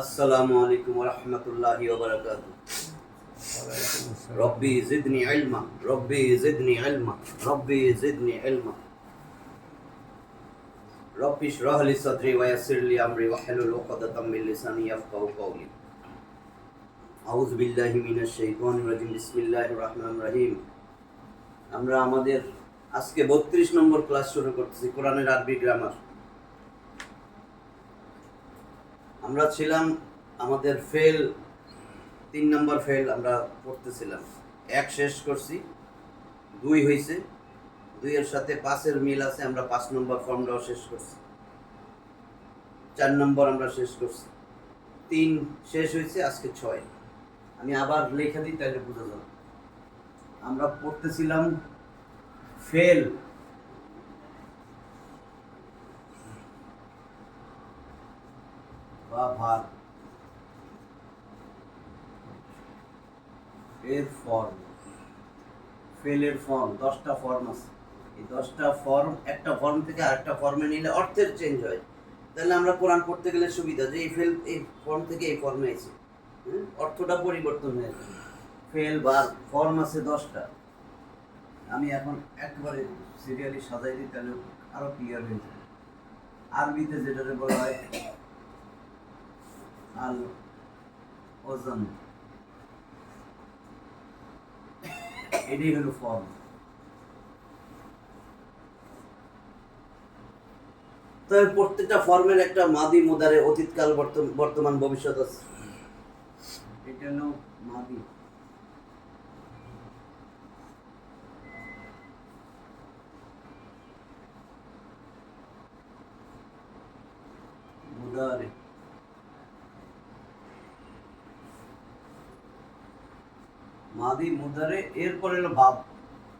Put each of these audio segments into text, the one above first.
আসসালামু আলাইকুম ওয়া রাহমাতুল্লাহি ওয়া বারাকাতুহু। রব্বি জিদনি ইলমা, রব্বি জিদনি ইলমা, রব্বি জিদনি ইলমা। রব্বি ইশরাহ লি সাদরি ওয়া ইয়াসসির লি আমরি ওয়াহলুল উকদাতাম মিন লিসানি ইয়াফকাহু কওলি। আউযু বিল্লাহি মিনাশ শাইতানির রাজিম। বিসমিল্লাহির রহমানির রহিম। আমরা আমাদের আজকে 32 নম্বর ক্লাস শুরু করতেছি, কোরআনের আরবি গ্রামার। আমরা ছিলাম আমাদের ফেল 3 নম্বর ফেল আমরা পড়তেছিলাম। 1 শেষ করছি, 2 হয়েছে, 2 এর সাথে 5 এর মিল আছে, আমরা 5 নম্বর ফর্মটাও শেষ করছি। 4 নম্বর আমরা শেষ করছি, 3 শেষ হয়েছে, আজকে 6। আমি আবার লেখা দিই তাহলে বোঝা যাবে। আমরা পড়তেছিলাম ফেল বা ভার্ব এর ফর্ম। ফেলের ফর্ম 10টা ফর্ম আছে। এই 10টা ফর্ম একটা ফর্ম থেকে আরেকটা ফর্মে নিলে অর্থের চেঞ্জ হয়। তাহলে আমরা কোরআন পড়তে গেলে সুবিধা যে এই ফেল এই ফর্ম থেকে এই ফর্মে আছে, অর্থটা পরিবর্তন হয়ে যায়। ফেল বা ফর্ম আছে 10টা। আমি এখন একবারে সিরিয়ালি সাজাই দিই, তাহলে আরো ক্লিয়ার হয়ে যায়। আরবিতে যেটা বলা হয় আল ওজন, এটাই হলো ফর্ম। তবে প্রত্যেকটা ফর্মের একটা মাদি, মুদারে, অতীতকাল, বর্তমান, ভবিষ্যৎ আছে। এটা হলো মাদি। মুদারে, মাদি, মুদারে, এরপরে হলো ভাব।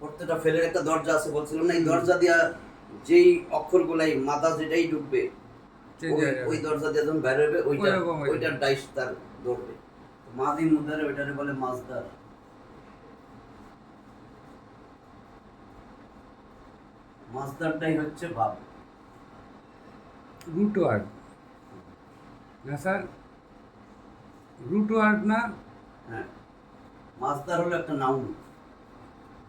প্রত্যেকটা ফেলের একটা দরজা আছে বলছিলাম না, এই দরজা দিয়া যেই অক্ষরগুলাই মাথা যেটাই ঢুকবে ওই দরজা দিয়ে যখন বের হবে ওইটার ডাইস তার ধরবে। মাদি, মুদারে, ওইটারে বলে মাজদার। মাজদারটাই হচ্ছে ভাব। রুট ওয়ার্ড না স্যার, রুট ওয়ার্ড না? হ্যাঁ, মাজদার হলো একটা নাউন।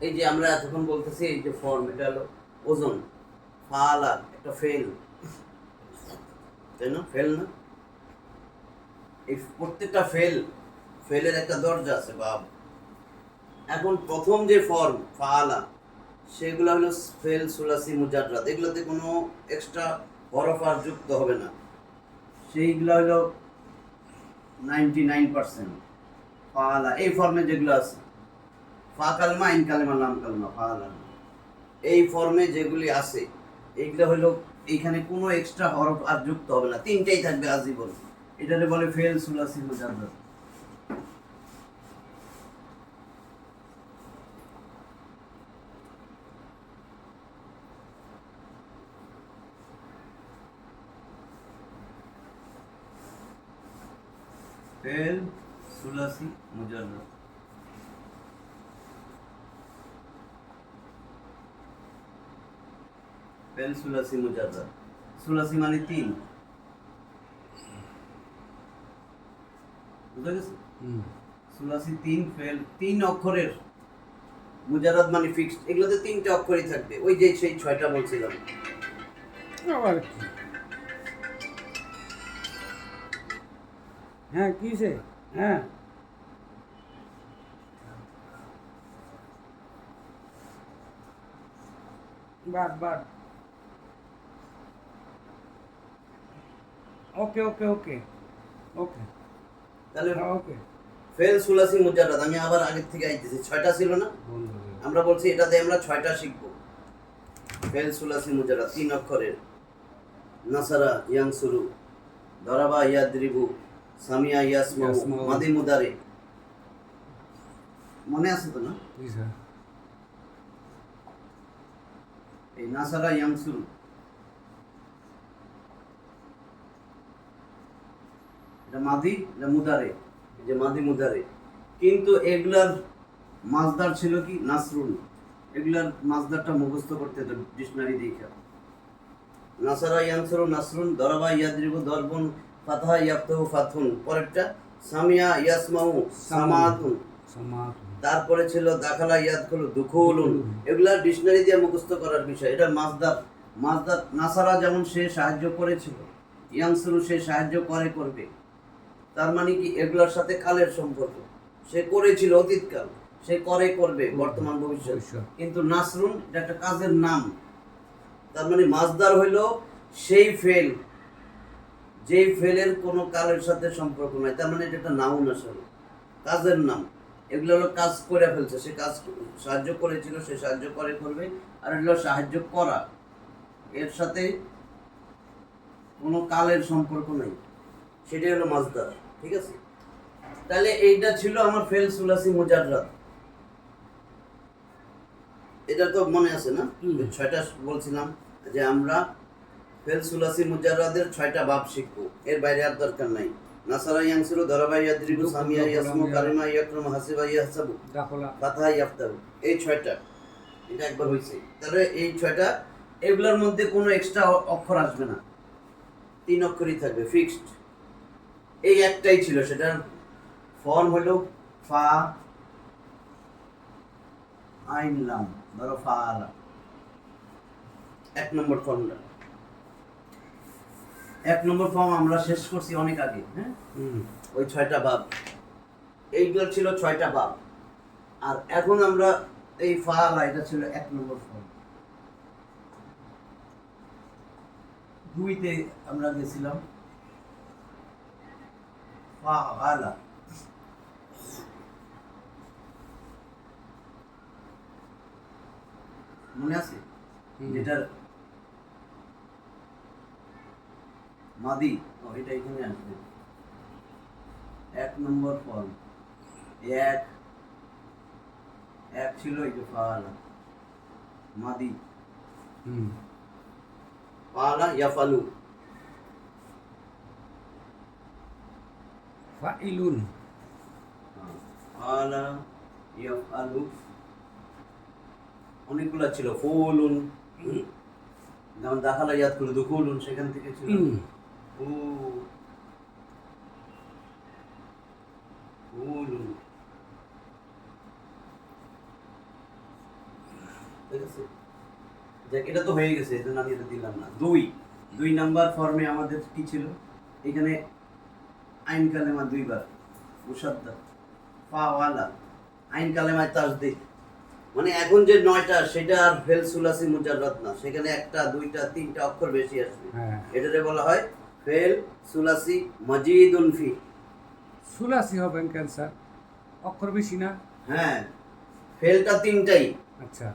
এই যে আমরা এতক্ষণ বলতেছি এই যে ফর্ম, এটা হলো ওজন। ফালা একটা ফেল, তাই না? ফেল না? এই প্রত্যেকটা ফেলের একটা দরজা আছে, ভাব। এখন প্রথম যে ফর্ম ফালা, সেগুলো হলো ফেল সুলাসি মুজাররাদ। এগুলোতে কোনো এক্সট্রা হরফ আর যুক্ত হবে না। সেইগুলো হলো 99%। ফালা এই ফর্মে যেগুলো আছে, ফা কালমা, ইন কালেমা, লাম কালমা, ফালা, এই ফর্মে যেগুলি আছে এইগুলো হলো, এইখানে কোনো এক্সট্রা হরফ আর যুক্ত হবে না, 3টাই থাকবে আজীবন। এটারে বলে ফেল সুলাসি মুজাররাদ। ফেল সুলাসি মুজাররাদ। ফেল সুলাসি মুজাররাদ। সুলাসি মানে 3, বুঝা গেছে? সুলাসি 3, ফেল 3 অক্ষরের, মুজাররাদ মানে ফিক্সড। এগুলোতে 3টা অক্ষরই থাকবে, ওই যে সেই 6টা বলছিলাম। আবার কি? হ্যাঁ, কিসে? হ্যাঁ, বাট ওকে ওকে ওকে ওকে তাহলে ওকে। ফেল সুলাসি মুজাররাদ আমি আবার আগের থেকে আইতেছি। 6টা ছিল না? আমরা বলছি এটাতে আমরা 6টা শিখবো। ফেল সুলাসি মুজাররাদ 3 অক্ষরের। নাসারা ইয়ানসুরু, দরাবা ইয়াদরিবু, সামিয়া ইয়াসমাউ, মাদি মুদারে। মনে আছে তো না? জি স্যার। এই নাসারা ইয়ানসুরু, এটা মাদি, এটা মুদারে, এই যে মাদি মুদারে। কিন্তু এগুলার মাজদার ছিল কি? নাসরুন। এগুলার মাজদারটা মুখস্থ করতে হতো ডিকশনারি দেখে। নাসারা ইয়ানসুরু নাসরুন, দরাবা ইয়াদরিবু দরবুন, ফাতহা ইয়াফতাহু ফাতহুন, পরেরটা সামিয়া ইয়াসমাউ সামাতুন, সমাতুন। তারপরে ছিল দাখালা ইয়াদখুলু দুখুলুন। এগুলা ডিকশনারি দিয়ে মুখস্থ করার বিষয়। এটা মাসদার। মাসদার নাসারা যেমন সে সাহায্য করেছিল, ইয়ানসুরু সে সাহায্য করবে। তার মানে কি এগুলোর সাথে কালের সম্পর্ক। সে করেছিল অতীতকাল, সে করবে বর্তমান ভবিষ্যৎ। কিন্তু নাসরুন এটা একটা কাজের নাম। তার মানে মাসদার হইল সেই ফেল, যেই ফেলের কোনো কালের সাথে সম্পর্ক নাই। তার মানে এটা একটা নাউন, আসলে কাজের নাম। এগুলো হলো কাজ করে ফেলছে, সে কাজ সাহায্য করেছিল, সে সাহায্য করবে। আর এগুলো সাহায্য করা, এর সাথে কোনো কালের সম্পর্ক নাই, সেটাই হলো মাসদার। ঠিক আছে, তাহলে এইটা ছিল আমার ফেল সুলাসি মুজাররাদ। এটা তো মনে আছে না? 6টা বলছিলাম যে আমরা ফেল সুলাসি মুজাররাদের 6টা ভাব শিখবো, এর বাইরে আর দরকার নাই। নাসারা ইয়ানসুরু, দরাবা ইয়াদরিবু, সামিয়া ইয়াসমু, কারিমা ইয়াকরামু, হাসিবা ইয়াহসাবু, দাখলা ফাতহা ইয়াফতাহু, এই 6টা। এটা একবার হইছে। তাহলে এই 6টা, এগুলোর মধ্যে কোনো এক্সট্রা অক্ষর আসবে না, 3 অক্ষরই থাকবে ফিক্সড। এই একটাই ছিল, সেটার ফর্ম হলো ফা আইন লাম, ধরো ফাআলা, 1 নম্বর ফর্মটা। 1 নম্বর ফর্ম আমরা শেষ করছি অনেক আগে। হ্যাঁ, ওই 6টা ভাব, এইগুলো ছিল 6টা ভাব। আর এখন আমরা এই ফাআলা, এটা ছিল 1 নম্বর ফর্ম। 2তে আমরা গেছিলাম ফাআলা। মনে আছে? যেটার মাদি, এটা এখানে আসবে 1 নম্বর ফর্ম। এক ছিল এই যে ফাআলা, মাদি, ফাআলা ইয়াফালু, ফাইলুন, ফাআলা ইয়াফালু, অনেকগুলো ছিল। ফুলুন, যেমন দাখালা ইয়াদখুলু দুখুলুন, সেখান থেকে ছিল ফুলুন। ঠিক আছে, দেখ এটা তো হয়ে গেছে, এজন্য আমি এটা দিলাম না। 2 নাম্বার ফর্মে আমাদের কি ছিল? এখানে আইন কালেমা 2 বার, মুসাদ্দাদ, ফাওয়ালা, আইন কালেমায় তাসদীদ। মানে এখন যে 9টা, সেটা আর ফেল সুলাসি মুজাররাদ না, সেখানে 1টা 2টা 3টা অক্ষর বেশি আসবে। এটারে বলা হয় ফেল সুলাসি মাজিদুন ফি। সুলাসি হবেন কেন স্যার? অক্ষর বেশি না? হ্যাঁ, ফেলটা 3টাই, আচ্ছা,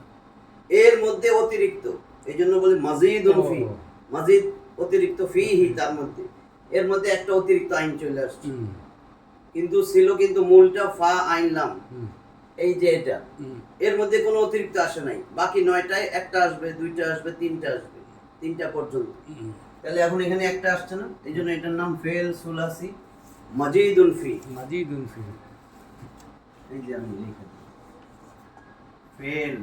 এর মধ্যে অতিরিক্ত, এই জন্য বলি মাজিদুন ফি। মাজিদ অতিরিক্ত, ফিহি তার মধ্যে, এর মধ্যে একটা অতিরিক্ত আইন চলে আসছে। কিন্তু ছিল, কিন্তু মূলটা ফা আইন লাম, এই যে এটা, এর মধ্যে কোনো অতিরিক্ত আসে নাই। বাকি 9টায় 1টা আসবে, 2টা আসবে, 3টা আসবে, 3টা পর্যন্ত। তাহলে এখন এখানে একটা আসছে না, এই জন্য এটার নাম ফেল সুলাসি মাজিদুন ফি। মাজিদুন ফি, এই যে আমি লিখে দিই, ফেল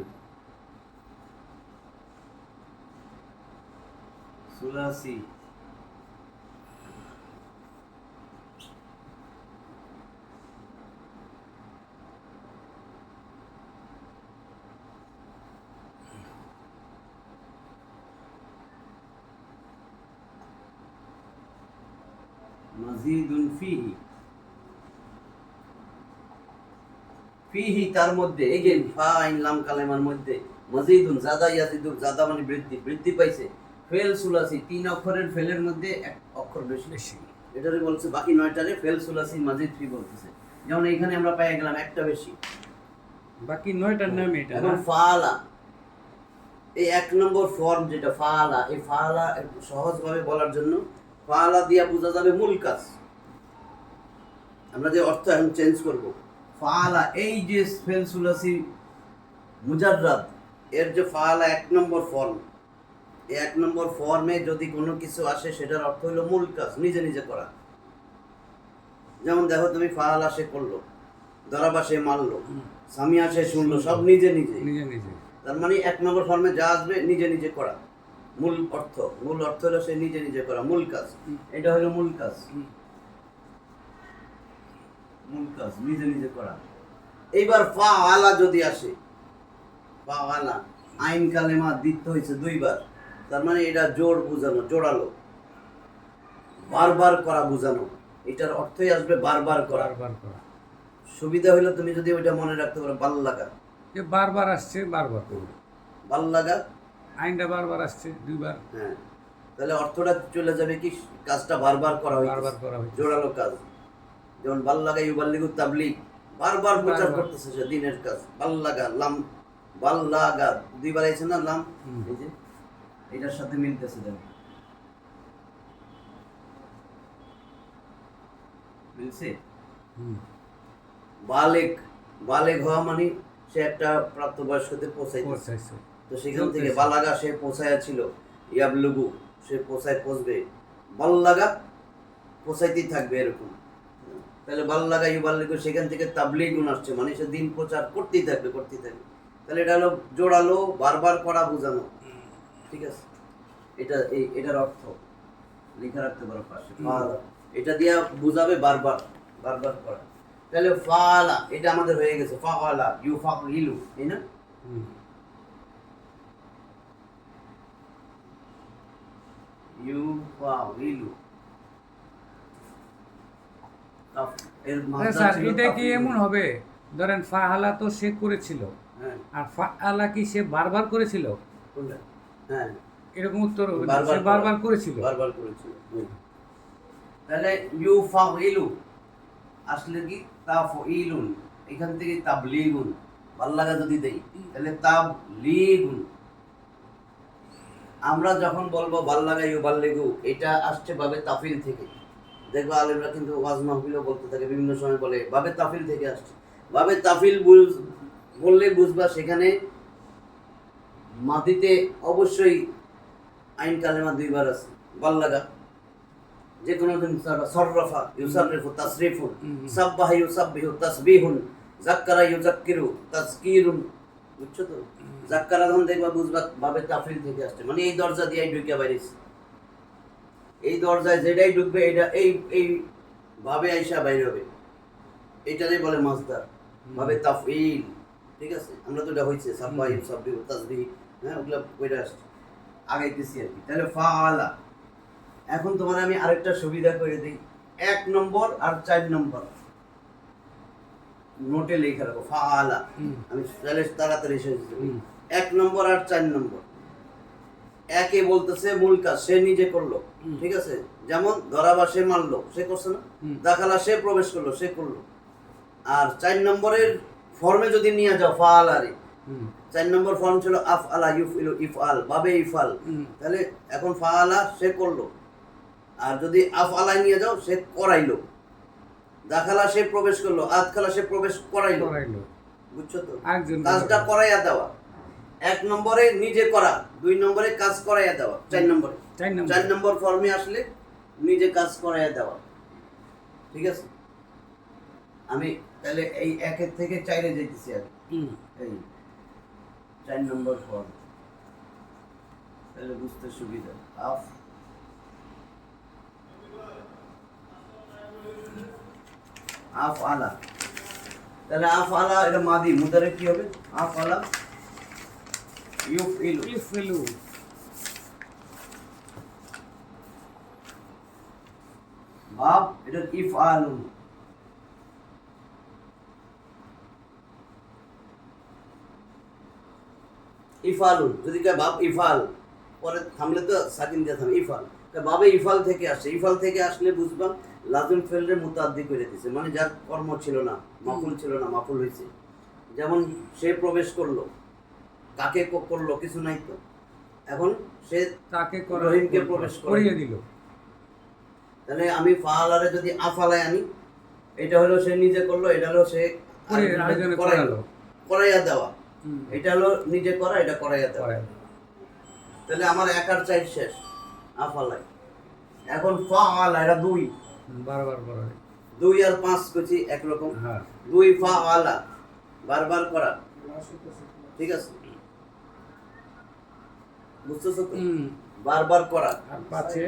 সুলাসি মাজিদুন ফিহি। ফিহি তার মধ্যে, এই যে ফা আইন লাম কালেমার মধ্যে মাজিদুন, জাদা ইয়াজিদু, জাদা মানে বৃদ্ধি, বৃদ্ধি পাইছে। ফেল সুলাসি, 3 অক্ষরের ফেলের মধ্যে 1 অক্ষর বেশি বেশি, এটারে বলছে। বাকি 9টারে ফেল সুলাসি মাজিদ ফি বলতেছে। যেমন এখানে আমরা পেয়ে গেলাম একটা বেশি, বাকি 9টার নাম এটা। এখন ফাআলা, এই 1 নম্বর ফর্ম যেটা ফাআলা, এই ফাআলা সহজভাবে বলার জন্য ফাআলা দিয়া বোঝা যাবে মূল কাজ। আমরা যে অর্থ এখন চেঞ্জ করব, ফাআলা, এই যে ফেল সুলাসি মুজাররাদ, এর যে ফাআলা 1 নম্বর ফর্ম, এই 1 নম্বর ফর্মে যদি কোনো কিছু আসে, সেটার অর্থ হলো মূল কাজ, নিজে নিজে করা। যেমন দেখো তুমি, ফাআলা সে করলো, দরাবা সে মারলো, সামিয়া সে শুনলো, সব নিজে নিজে। নিজে নিজে, তার মানে 1 নম্বর ফর্মে যা আসবে নিজে নিজে করা। মূল অর্থ হলো সে নিজে নিজে করা মূল কাজ। এটা হলো মূল কাজ, নিজে নিজে করা। এইবার ফাআলা যদি আসে, ফাআলা আইন কালেমা দ্বিত্ব হয়েছে দুইবার, তার মানে এটা জোর বুঝানো, জোড়ালো, বারবার করা বুঝানো। এটার অর্থই আসবে বারবার করা। বারবার করা। সুবিধা হলো তুমি যদি ওইটা মনে রাখতে পারো, বাল্লাগা, যে বারবার আসছে, বারবার করবো। বাল্লাগা, আইনটা বারবার আসছে দুইবার, হ্যাঁ, তাহলে অর্থটা চলে যাবে কি কাজটা বারবার করা হয়েছে, বারবার করা হয়েছে। জোরালো কাজ। যেমন বাল্লাগা ইউবাল্লিগু তাবলিগ, বারবার প্রচার বারবার। করতেছে সে দিনের কাজ। বাল্লাগা, লাম, বাল্লাগা দুইবার আইছে না লাম, এই যে এটার সাথে মিলতেছে, দেখো মিলছে। বালেক, বালেক হওয়া মানে সে একটা প্রাপ্তবয়স্কতে পৌঁছাইছে, পৌঁছাইছে। তো সেখান থেকে বালাগা সে পৌঁছায়া ছিল, ইয়াবলুগু সে পৌঁছবে, বাল্লাগা পৌঁছাইতেই থাকবে এরকম। তাহলে বাল্লাগা ইউবাল্লিগু সেখান থেকে তাবলীগুন আসছে, মানে সে দিন প্রচার করতেই থাকবে। তাহলে এটা হলো জোড়ালো, বারবার করা বোঝানো, ঠিক আছে। এটার অর্থ লিখে রাখতে পারো পাশে, ফাআলা, এটা দিয়া বুঝাবে বারবার করা। তাহলে ফাআলা এটা আমাদের হয়ে গেছে, ফাআলা ইউফাইলু, তাই না? ইউফাইলু স্যার এটা কি এমন হবে, ধরেন ফাআলা তো সে করেছিল, হ্যাঁ, আর ফাআলা কি সে বারবার করেছিল? কোনটা? হ্যাঁ, এরকম উত্তর হবে, বারবার সে বারবার করেছিল। তাহলে ইউফাইলু আসলে কি তাফঈলুন, এখান থেকে তাবলীগুন, বাল্লাগা যদি দেই তাহলে তাবলীগুন। আমরা যখন বলবো বাল্লাগা ইউবাল্লিগু, এটা আসছে বাবে তাফিল থেকে। দেখবা আলেমরা কিন্তু ওয়াজ মাহফিলও বলতে থাকে, বিভিন্ন সময় বলে বাবে তাফিল থেকে আসছে। বাবে তাফিল বললে বুঝবা সেখানে মাদিতে অবশ্যই আইন কালেমা দুইবার আছে। বাল্লাগা যে কোনো দিন সররাফা ইউসাররিফু তাসরিফুন, সাব্বাহা ইউসাব্বিহু তাসবিহুন, যাক্কারা ইউযাক্কিরু তাযকিরুন, বুঝছো তো? যাক্কারা যখন দেখবা বুঝবা বাবে তাফিল থেকে আসছে, মানে এই দরজা দিয়ে ঢুকে বাইরেছে, এই দরজায় যেটাই ঢুকবে এটা এই ভাবে আইসা বাইরে হবে, এটাই বলে মাসদার, ভাবে তাফঈল, ঠিক আছে। আমরা তো এটা হইছে সাব্বাহা ইউসাব্বিহু তাসবিহ, হ্যাঁ, ওগুলা কইরা আসছে, আগাইতেছি আর কি। তাহলে ফাআলা, এখন তোমার আমি আরেকটা সুবিধা করে দিই, 1 নম্বর আর 4 নম্বর নোটে লিখে রাখো, ফাআলা। আমি তাহলে তাড়াতাড়ি শেষ করব। 1 নম্বর আর 4 নম্বর, একে বলতেছে মূল কাজ, সে নিজে করলো, ঠিক আছে। যেমন ধরাবা সে মারলো, সে করছে না, দাখালা সে প্রবেশ করলো, সে করলো। আর 4 নম্বরের ফর্মে যদি নিয়ে যাও ফাআলারে, 4 নম্বর ফর্ম ছিল আফআলা ইউফইলু ইফআল, বাবে ইফআল, তাহলে এখন ফাআলা সে করলো। আর যদি আফআলা নিয়ে যাও সে করাইলো, দাখালা সে প্রবেশ করলো, আদখালা সে প্রবেশ করাইলো, বুঝছো তো? কাজটা করাইয়া দেওয়া। 1 নম্বরে নিজে করা, 2 নম্বরে কাজ করাইয়া দেওয়া, 4 নম্বর ফর্মে আসলে নিজে কাজ করাইয়া দেওয়া, ঠিক আছে। আমি তাহলে এই 1 থেকে 4 যাইতেছি আর এই 4 নম্বর ফর্ম, তাহলে বুঝতে সুবিধা। আফআলা, তাহলে আফআলা এটা মাদি, মুদারে কি হবে? আফআলা ইউফইলু, ভাব এটা ইফআলুন, ইফআলুন যদি কয় ভাব ইফআল, পরে থামলে তো সাকিন দিয়ে থামে, ইফআল বাবে ইফআল থেকে আসে। ইফআল থেকে আসলে বুঝবা লাজিম ফেলরে মুতাআদ্দি করে দিয়েছে, মানে যার কর্ম ছিল না, মাফুল ছিল না, মাফুল হয়েছে। যেমন সে প্রবেশ করলো, কাকে করলো, কিছু নাই তো, এখন সে তাকে রহিমকে প্রবেশ করিয়ে দিল। তাহলে আমি ফাআলারে যদি আফালায় আনি, এটা হলো সে নিজে করলো, এটা হলো সে করাইয়া দেওয়া, এটা হলো নিজে করা, এটা করাইয়া দেওয়া। তাহলে আমার 1 আর 4 শেষ আফালায়। এখন ফাআলা এটা 2, বারবার 2 আর 5 কইছি একরকম, 2 ফাআলা বারবার করা, ঠিক আছে, বুঝতেছো তো? বারবার করা। আর 5-এ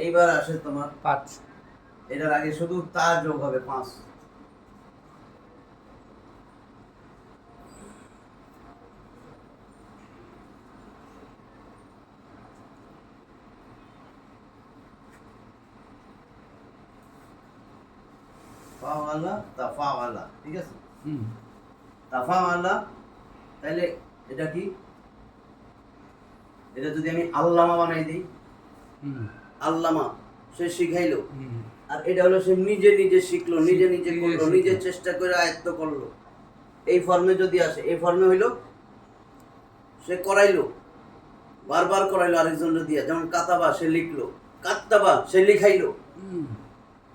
এইবার আসে তোমার 5। এটার আগে শুধু তা যোগ হবে 5। ফাওয়ালা তাফাওয়ালা, ঠিক আছে? হুম তাফাওয়ালা, তাহলে এটা কি? এটা যদি আমি আল্লামা বানাই দিই, হুম আল্লামা সে শিখাইলো, হুম আর এটা হলো সে নিজে নিজে শিখলো, নিজে নিজে নিজে করলো, শিখলো। নিজে চেষ্টা করে আয়ত্ত করলো। এই ফর্মে যদি আসে, এই ফর্মে হইলো সে করাইলো, বারবার করাইলো আরেকজনের দিয়া। যেমন কাতাবা সে লিখলো, কাত্তাবা সে লিখাইলো, হুম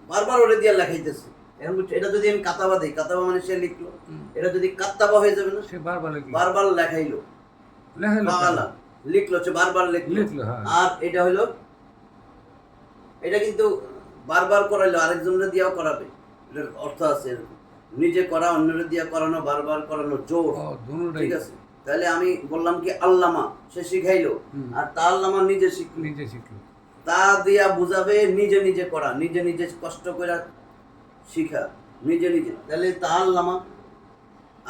বারবার ওরে দিয়া লেখাইতেছে। এখন এটা যদি আমি কাতাবা দিই, কাতাবা মানে সে লিখলো, হুম। এটা যদি কাত্তাবা হয়ে যাবে না? সে বারবার লিখলো। বারবার লেখাইলো, লেখাইলো ফাআলা লিখলো, সে বারবার লিখলো। লিখলো, হ্যাঁ। আর এটা হলো, এটা কিন্তু বারবার করাইলো, আরেকজনের দিয়াও করাবে, এটার অর্থ আছে এরকম। নিজে করা, অন্যের দিয়া করানো, বারবার করানো, জোর, ও দুটোটাই ঠিক আছে? তাহলে আমি বললাম কি আল্লামা সে শিখাইলো, হুম। আর তা আল্লামা নিজে শিখলো। নিজে শিখলো। তা দিয়া বুঝাবে নিজে নিজে করা, নিজে নিজে কষ্ট করে শিখা, নিজে নিজে। তাহলে তা আল্লামা,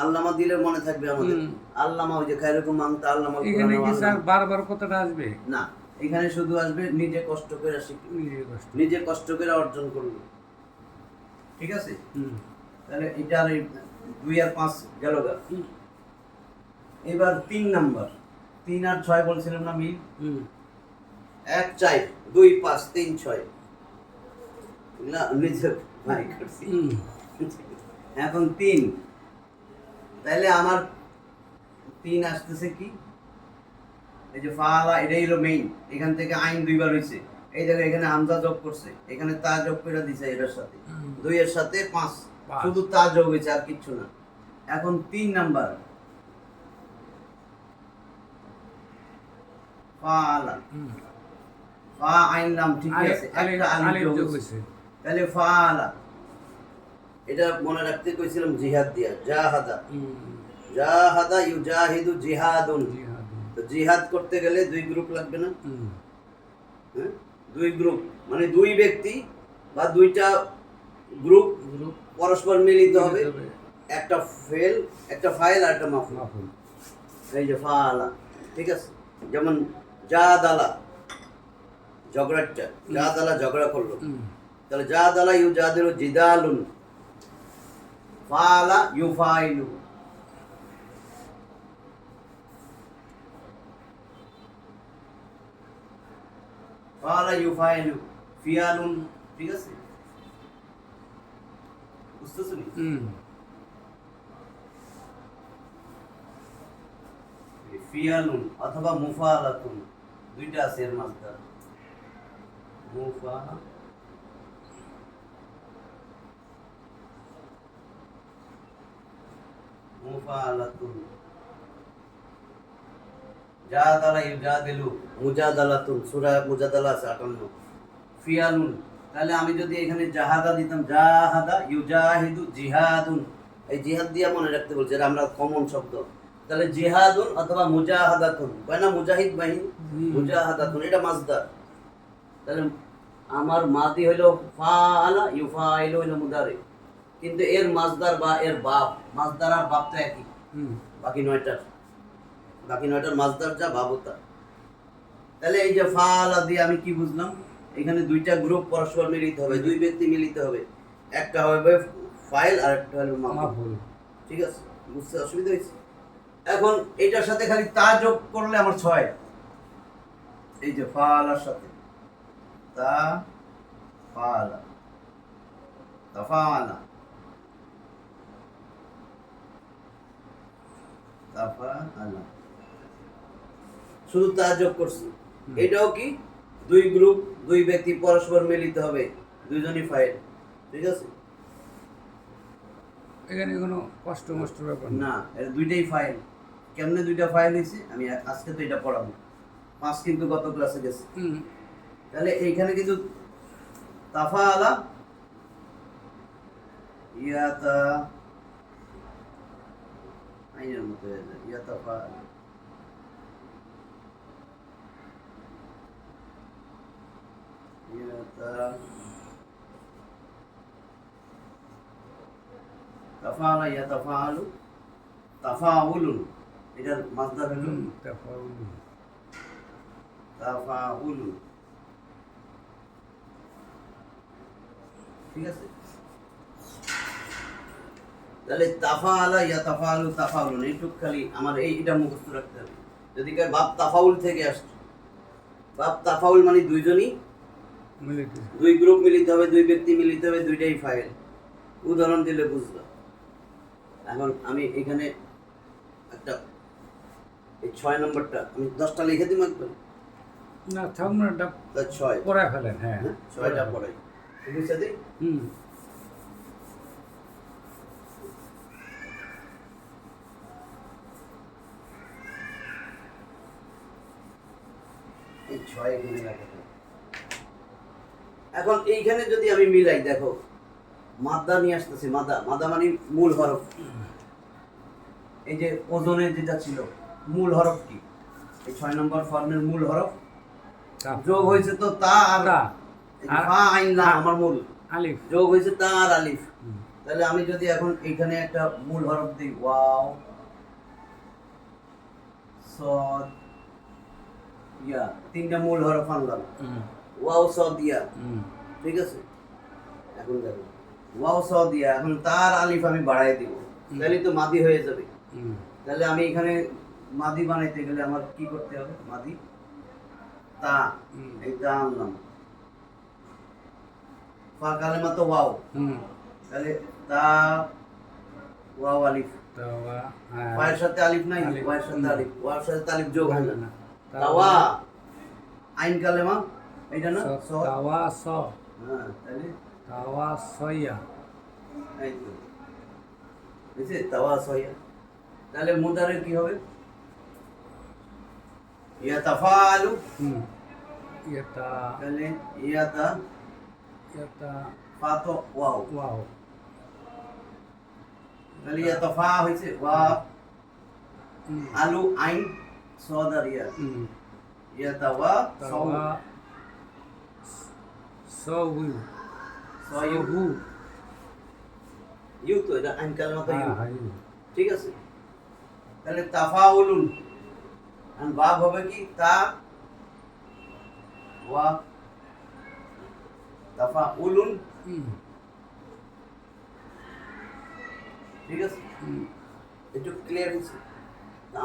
আল্লামা দিলে মনে থাকবে আমাদের। হুম। আল্লামা ওই যে খায়রুকুম আনতা আল্লামা এখানে কি স্যার আল্লামা। বারবার কথাটা আসবে? না, এখানে শুধু আসবে নিজে কষ্ট করে শিখলো, নিজে কষ্ট। নিজে কষ্ট করে অর্জন করলো, ঠিক আছে? হুম তাহলে এটার এই 2 আর 5 গেল গা। এবার 3 নাম্বার, 3 আর 6 বলছিলাম না মিল? হুম 1 4 2 5 3 6 না নিজে ভাই করছি। হুম এখন 3, তাহলে আমার 3 আসতেছে কি? এই যে ফাআলা, এটাই হলো মেইন। এখান থেকে আইন 2 বার হইছে। এই দেখো এখানে হামজা যোগ করছে, এখানে তা যোগ করে দিছে এর সাথে, 2 এর সাথে 5, পাঁচ। শুধু তা যোগ হয়েছে আর কিচ্ছু না। এখন 3 নাম্বার ফাআলা, হুম। ফা আইন নাম ঠিকই আছে, একটা আলিফ আলিফ যোগ যোগ হয়েছে। হয়েছে। তাহলে ফাআলা, এটা মনে রাখতে কইছিলাম জিহাদ দিয়া, জাহাদা, হুম জাহাদা ইউজাহিদু জিহাদুন। জিহাদ। তো জিহাদ করতে গেলে 2 গ্রুপ লাগবে না? হুম হ্যাঁ, 2 গ্রুপ মানে 2 ব্যক্তি বা 2টা গ্রুপ গ্রুপ পরস্পর মিলিত হবে, তবে একটা ফেল, একটা ফাইল আর একটা মাফুল। মাফুল। এই যে ফাআলা, ঠিক আছে? যেমন জাদালা, ঝগড়াটা, জাদালা ঝগড়া করলো, হুম তাহলে জাদালা ইউজাদিলু জিদালুন, ফাআলা ইউফাইলু। ফাআলা ইউফাইলু, ফিয়ালুন, ঠিক আছে? বুঝতেছো নি? হুম ফিয়ালুন অথবা মুফাআলাতুন, 2টা আছে এর মাঝখানে। মুফা মুফাআলাতুন, জাদালা ইউজাদিলু মুজাদালাতুন, সূরা মুজাদালা আছে 58। ফিয়ালুন, তাহলে আমি যদি এখানে জাহাদা দিতাম, জাহাদা ইউজাহিদু জিহাদুন, এই জিহাদ দিয়া মনে রাখতে বলছে, এটা আমরা কমন শব্দ। তাহলে জিহাদুন অথবা মুজাহাদাতুন, হয় না মুজাহিদ বাহিনী, মুজাহাদাতুন এটা মাসদার। তাহলে আমার মাদি হইলো ফাআলা, ইউফাইলু হইলো মুদারি, কিন্তু এর মাসদার বা এর বাপ, মাসদার আর বাপ তো একই। হুম বাকি 9টার, বাকি 9টার মাসদার যা বাবু তা। তাহলে এই যে ফাআলা দিয়ে আমি কি বুঝলাম? এখানে 2টা গ্রুপ পরস্পর মিলিত হবে, 2 ব্যক্তি মিলিত হবে, একটা হবে ফাইল আর একটা হলো মাফুল। মাফুল। ঠিক আছে? বুঝতে অসুবিধা হয়েছে? এখন এটার সাথে খালি তা যোগ করলে আমার 6, এই যে ফাআলার সাথে তা, ফাআলা, তাফাআলা, তাফাআলা, শুধু তা যোগ করছি। এটাও কি 2 গ্রুপ, 2 ব্যক্তি পরস্পর মিলিত হবে, দুজনই ফাইল, ঠিক আছে? এখানে কোনো কষ্ট মষ্ট ব্যাপার না। না, এটা 2টাই ফাইল। কেমনে 2টা ফাইল হয়েছে আমি আজকে তো এটা পড়াবো, 5 কিন্তু গত ক্লাসে গেছে। হুম তাহলে এইখানে কিন্তু তাফাআলা ইয়াতা আইনের মতো হয়ে যায়, ইয়াতাফাআলা, তাফাআলা ইয়াতাফাআলু তাফাউলুন, এটার মাসদার হলো তাফাউলু। তাফাউলুন। ঠিক আছে, তাহলে তাফাআলা ইয়াতাফাআলু তাফাউলুন, এইটুক খালি আমার এটা মুখস্থ রাখতে হবে। যদি কার বাপ তাফাউল থেকে আসছে, বাপ তাফাউল মানে দুইজনই, মিলিটারি। দুই গ্রুপ মিলিতে হবে, দুই ব্যক্তি মিলিতে হবে, দুইটাই ফাইল। উদাহরণ দিলে বুঝবা। এখন আমি এখানে একটা এই 6 নম্বরটা আমি 10টা লিখে দিই একবার। না থামনাটা তা 6 পড়ে ফেলেন। হ্যাঁ, 6টা পড়াই বুঝতে দিই। হুম। এই 6 এখানে রাখা থাকে। এখন এইখানে যদি আমি মিলাই, দেখো মাদা নিয়ে আসতেছি, মাদা মাদা মানে মূল হরফ। এই যে ওজনে যেটা ছিল মূল হরফ কি, এই 6 নম্বর ফর্মের মূল হরফ যোগ হয়েছে তো তা আর তা ফা আইন লাম, আমার মূল আলিফ। যোগ হয়েছে তা আর আলিফ। তাহলে আমি যদি এখন এখানে একটা মূল হরফ দিই, ওয়াও সদ ইয়া, তিনটা মূল হরফ আনলাম, ওয়াও সদ ইয়া। ঠিক আছে, এখন দেখো ওয়াও সদ ইয়া, এখন তার আলিফ আমি বাড়াই দিব, তাহলে তো মাদি হয়ে যাবে। তাহলে আমি এখানে মাদি বানাইতে গেলে আমার কি করতে হবে, মাদি তা, এই তা আনলাম, ফা কালেমা তো ওয়াও, তাহলে তা ওয়াও আলিফ, ওয়ার সাথে আলিফ নাই, ওয়ার সাথে আলিফ, ওয়ার সাথে আলিফ যোগ হয় না, তাওয়া আইন কালেমা এটা না, স তাওয়া স, হ্যাঁ, তাহলে তাওয়া সইয়া। এই তো বুঝছে, তাওয়া সইয়া। তাহলে মুদারে কি হবে, ইয়াতাফালু, ইয়াতা তাহলে ইয়াতা ইয়াতা ফা তো ওয়াও, ওয়াও। তাহলে ইয়াতাফা হইছে ওয়া আলু আইন সদার ইয়া, ইয়াতাওয়া সাউ তাওয়া সউ সাইউ, সহু। ইউ তো এটা আইন কালেমা তো ইউ। হ্যাঁ, ঠিক আছে, তাহলে তাফাউলুন, আর ভাব হবে কি তা ওয়া তাফাউলুন। ঠিক আছে, একটু ক্লিয়ার হয়েছে।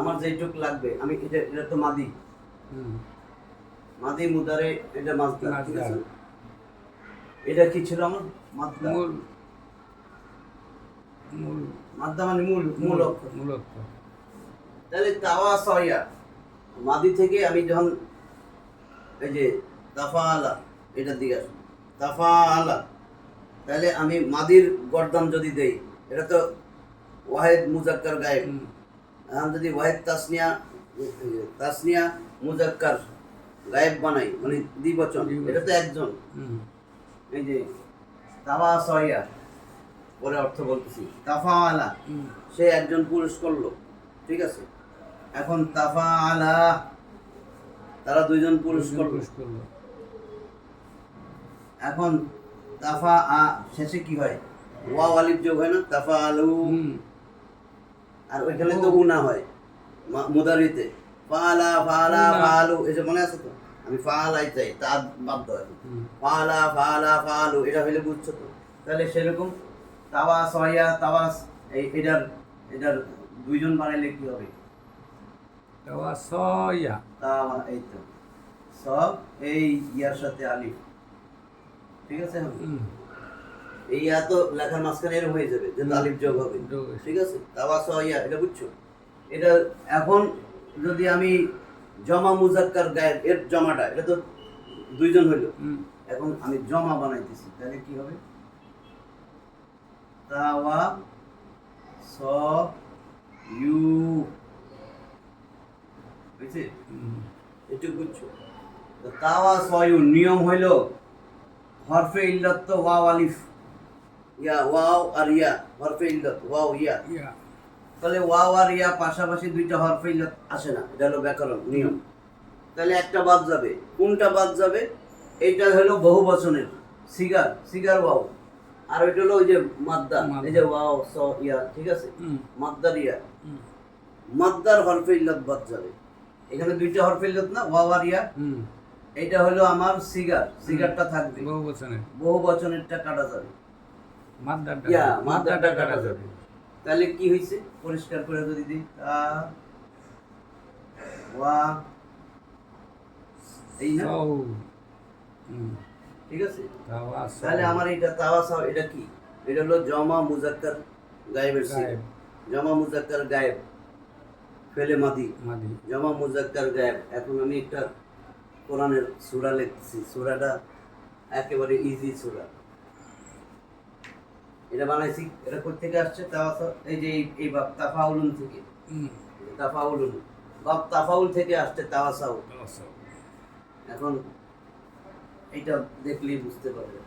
আমার যেটুক লাগবে আমি এটা তো মাদি, মাদি মুদারে এটা মাসদার। ঠিক আছে, এটা কি ছিল আমার মাদ্দা, মূল মূল মাদ্দা মানে মূল মূল অক্ষর। মূল অক্ষর। তাহলে তাওয়া সয়া, মাদি থেকে আমি যখন এই যে তাফাআলা এটার দিকে আসবো, তাফাআলা, তাহলে আমি মাদির গর্দান যদি দেই, এটা তো ওয়াহিদ মুজাক্কার গায়েব। এখন যদি ওয়াহিদ তাসনিয়া মুজাক্কার গায়েব বানাই, মানে দ্বিবচন, এটা তো একজন। এই যে তাওয়া সয়া, পরে অর্থ বলতেছি, তাফাআলা সে একজন পুরুষ করলো। ঠিক আছে, এখন তাফাআলা তারা দুইজন পুরুষ করলো। এখন তাফা শেষে কি হয়, ওয়াও আলিফ যোগ হয় না, তাফাআলু, আর ওইখানে তো উনা হয় মুদারিতে, ফাআলা ফাআলা ফাআলু, এই যে মনে আছে তো, আমি ফাআলাই চাই, তা বাধ্য হয়, ফাআলা ফাআলা ফাআলু, এটা হইলে বুঝছো তো। তাহলে সেরকম তাওয়া সয়া, তাওয়া এটার দুইজন বানাইলে কি হবে, তাওয়া সয়া, তাওয়া, এই তো সব এই ইয়ার সাথে আলিফ। ঠিক আছে, এই ইয়া তো লেখার মাঝখানে এরকম হয়ে যাবে, যেহেতু আলিফ যোগ হবে। ঠিক আছে, তাওয়া সয়া, এটা বুঝছো। এটা এখন যদি আমি জমা মুজাক্কার গায়েব, এর জমাটা, এটা তো দুইজন হইল, এখন আমি জমা বানাইতেছি, তাহলে কি হবে, তাওয়া স ইউ, বুঝছে, একটু বুঝছো। তো তাওয়া সয়ু নিয়ম হইল হরফে ইল্লাত তো ওয়াও আলিফ, ইয়া ওয়াও আর ইয়া, হরফে ইল্লাত ওয়াও ইয়া। তাহলে ওয়াও আর ইয়া পাশাপাশি দুইটা হরফে ইল্লাত আসে না, এটা হলো ব্যাকরণ নিয়ম। তাহলে একটা বাদ যাবে, কোনটা বাদ যাবে, এইটা হলো বহু বচনের সিগার, সিগার ওয়াও। আর ওইটা হলো ওই যে মাদ্দা, মাদ্দা। এই যে ওয়াও স ইয়া, ঠিক আছে, হুম, মাদ্দার ইয়া, হুম, মাদ্দার হরফে ইল্লাত বাদ যাবে। এখানে দুইটা হরফে ইল্লাত না, ওয়াও আর ইয়া। হুম। এইটা হলো আমার সিগার, সিগারটা থাকবে, বহু বচনে বহু বচনেরটা কাটা যাবে, মাদ্দারটা ইয়া মাদ্দারটা মাদ্দারটা কাটা কাটা যাবে। যাবে। তাহলে কি হয়েছে পরিষ্কার করে যদি দিই, তা ওয়া, এই না, সৌ। হুম, ঠিক আছে। তাওয়াসৌ। তাহলে আমার এটা তাওয়াসাও, এটা কি? এটা হলো জমা মুজাক্কার গায়েবের সিগা, গায়েব। জমা মুজাক্কার গায়েব, ফেলে মাদি, মাদি। জমা মুজাক্কার গায়েব। এখন আমি একটা কোরআনের সূরা লিখছি, সূরাটা একেবারে ইজি সূরা। এটা বানাইছি, এটা কোথা থেকে আসছে? তাওয়াসা, এই যে এই বাপ তাফাউলুন থেকে, হুম, তাফাউলুন, বাপ তাফাউল থেকে আসছে তাওয়াসাও। তাওয়াসৌ। এখন এটা দেখলেই বুঝতে পারবে।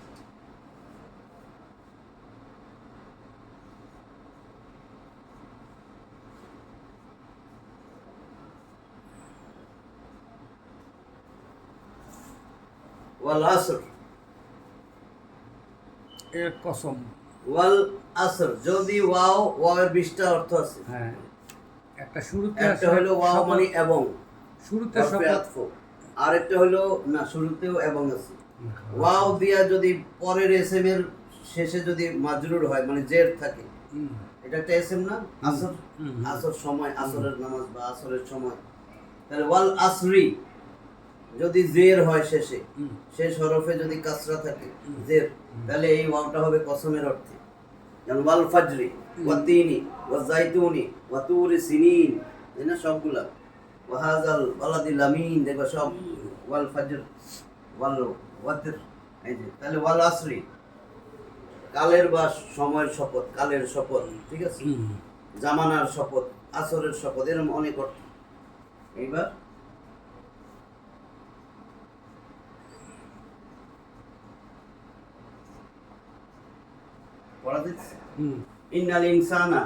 ওয়াল আসর, এর কসম। ওয়াল আসর, যদি ওয়াও, ওয়াওয়ের 20টা অর্থ আছে। হ্যাঁ, একটা শুরুতে একটা আছে, হলো ওয়াও শপথ। মানে এবং, শুরুতে হরফে শপথ। আতফ। আরেকটা হলো না, শুরুতেও এবং আছে। ওয়াও দিয়া যদি পরের এসএম এর শেষে যদি মাজরুর হয়, মানে জের থাকে, হুম, এটা একটা এসএম না, আসর, হুম, আসর সময়, আসরের নামাজ বা আসরের সময়। তাহলে ওয়াল আসরি যদি জের হয় শেষে, হুম, শেষ হরফে যদি কাসরা থাকে, জের, তাহলে এই ওয়াওটা হবে কসমের অর্থে। যেমন ওয়াল ফাজরি, ওয়া তিনি, ওয়া জাইতুনি, ওয়া তুরি সিনিন, তাই না সবগুলা, ওয়া হাযাল বালাদিল আমিন, দেখো সব ওয়াল ফাজর, ওয়াল ওয়াতর, এই যে। তাহলে ওয়াল আসরি কালের বা সময়ের শপথ, কালের শপথ, ঠিক আছে, হুম। জামানার শপথ, আসরের শপথ, এরকম অনেক অর্থ। এইবার পড়া দিচ্ছে, হুম, ইন্নাল ইনসানা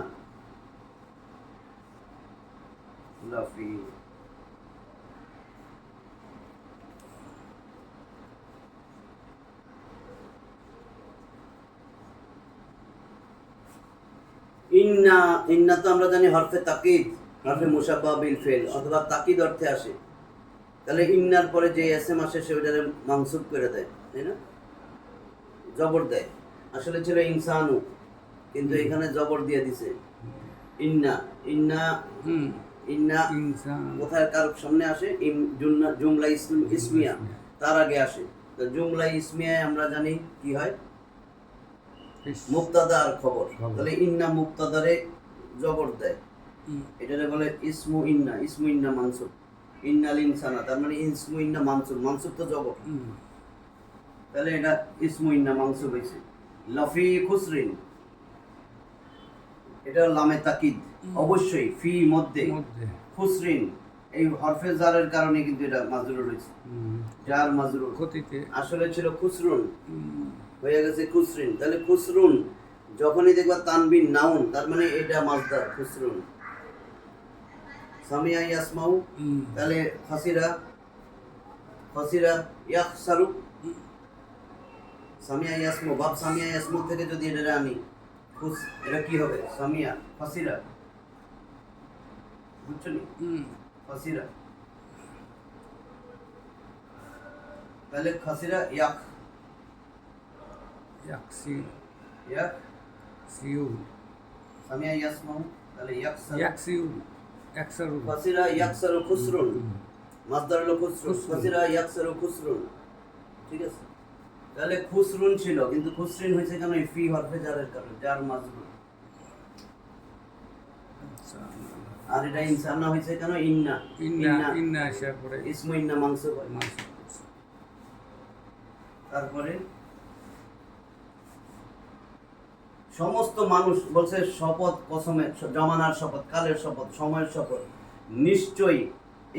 লাফি, ইন্না, ইন্না তো আমরা জানি হরফে তাকিদ, হরফে মুশাব্বাহ বিল ফেল, অথবা তাকিদ অর্থে আসে। তাহলে ইন্নার পরে যে এসএম আসে সেটারে মানসুব করে দেয়, তাই না, জবর দেয়। আসলে ছিল ইনসানু, কিন্তু এখানে জবর দিয়ে দিছে ইন্না। ইন্না, হুম। ইন্না ইনসান। কোথায় কার সামনে আসে? জুমলা ইসমিয়া, তার আগে আসে। তো জুমলা ইসমিয়ায় আমরা জানি কি হয়, মুক্তাদা আর খবর। খবর। তাহলে ইন্না মুক্তাদারে জবর দেয়, হুম, এটারে বলে ইসমু ইন্না, ইসমু ইন্না মানসুব। ইন্নাল ইনসানা, তার মানে ইসমু ইন্না মানসুব, মানসুব তো জবর, হুম, তাহলে এটা ইসমু ইন্না মানসুব হয়েছে। লাফি খুসরিন, এটা লামে তাকিদ, অবশ্যই, ফি মধ্যে, মধ্যে। খুসরিন এই হরফে জারের কারণে কিন্তু এটা মাজরুর হয়েছে, হুম, জার মাজরুর। ক্ষতিতে। আসলে ছিল খুসরুন, হুম, হয়ে গেছে খুসরিন। তাহলে খুসরুন যখনই দেখবা তানবিন নাউন, তার মানে এটা মাজদার খুসরুন। সামিয়া ইয়াসমাউ, হুম, তাহলে ফাসিরা, ফাসিরা ইয়াখসারু, সামিয়া ইয়াসমু, বাপ সামিয়া ইয়াসমু থেকে যদি এটা আনি খুস, এটা কি হবে? সামিয়া ফাসিরা, বুঝছো নি? হুম, ফাসিরা, তাহলে খাসিরা ইয়াক, ইয়াকসি। ইয়াক, সিউ। সামিয়া ইয়াসমাউ, তাহলে ইয়াকসারু, ইয়াকসিউ। একসারু। ফাসিরা ইয়াকসারু খুসরুন, হুম, মাসদার হলো খুসরুন, খুসরুন। ফাসিরা ইয়াকসারু খুসরুন, ঠিক আছে। তাহলে খুসরুন ছিল, কিন্তু খুসরিন হয়েছে কেন? এই ফি হরফে জারের কারণে, জার মাজরুর। আর এটা ইনসানা হয়েছে কেন? ইন্না, ইন্না। ইন্না আসার পরে ইসমু ইন্না মানসুব হয়। মানসুব করছে। তারপরে সমস্ত মানুষ বলছে শপথ কসমে, জমানার শপথ, কালের শপথ, সময়ের শপথ, নিশ্চয়ই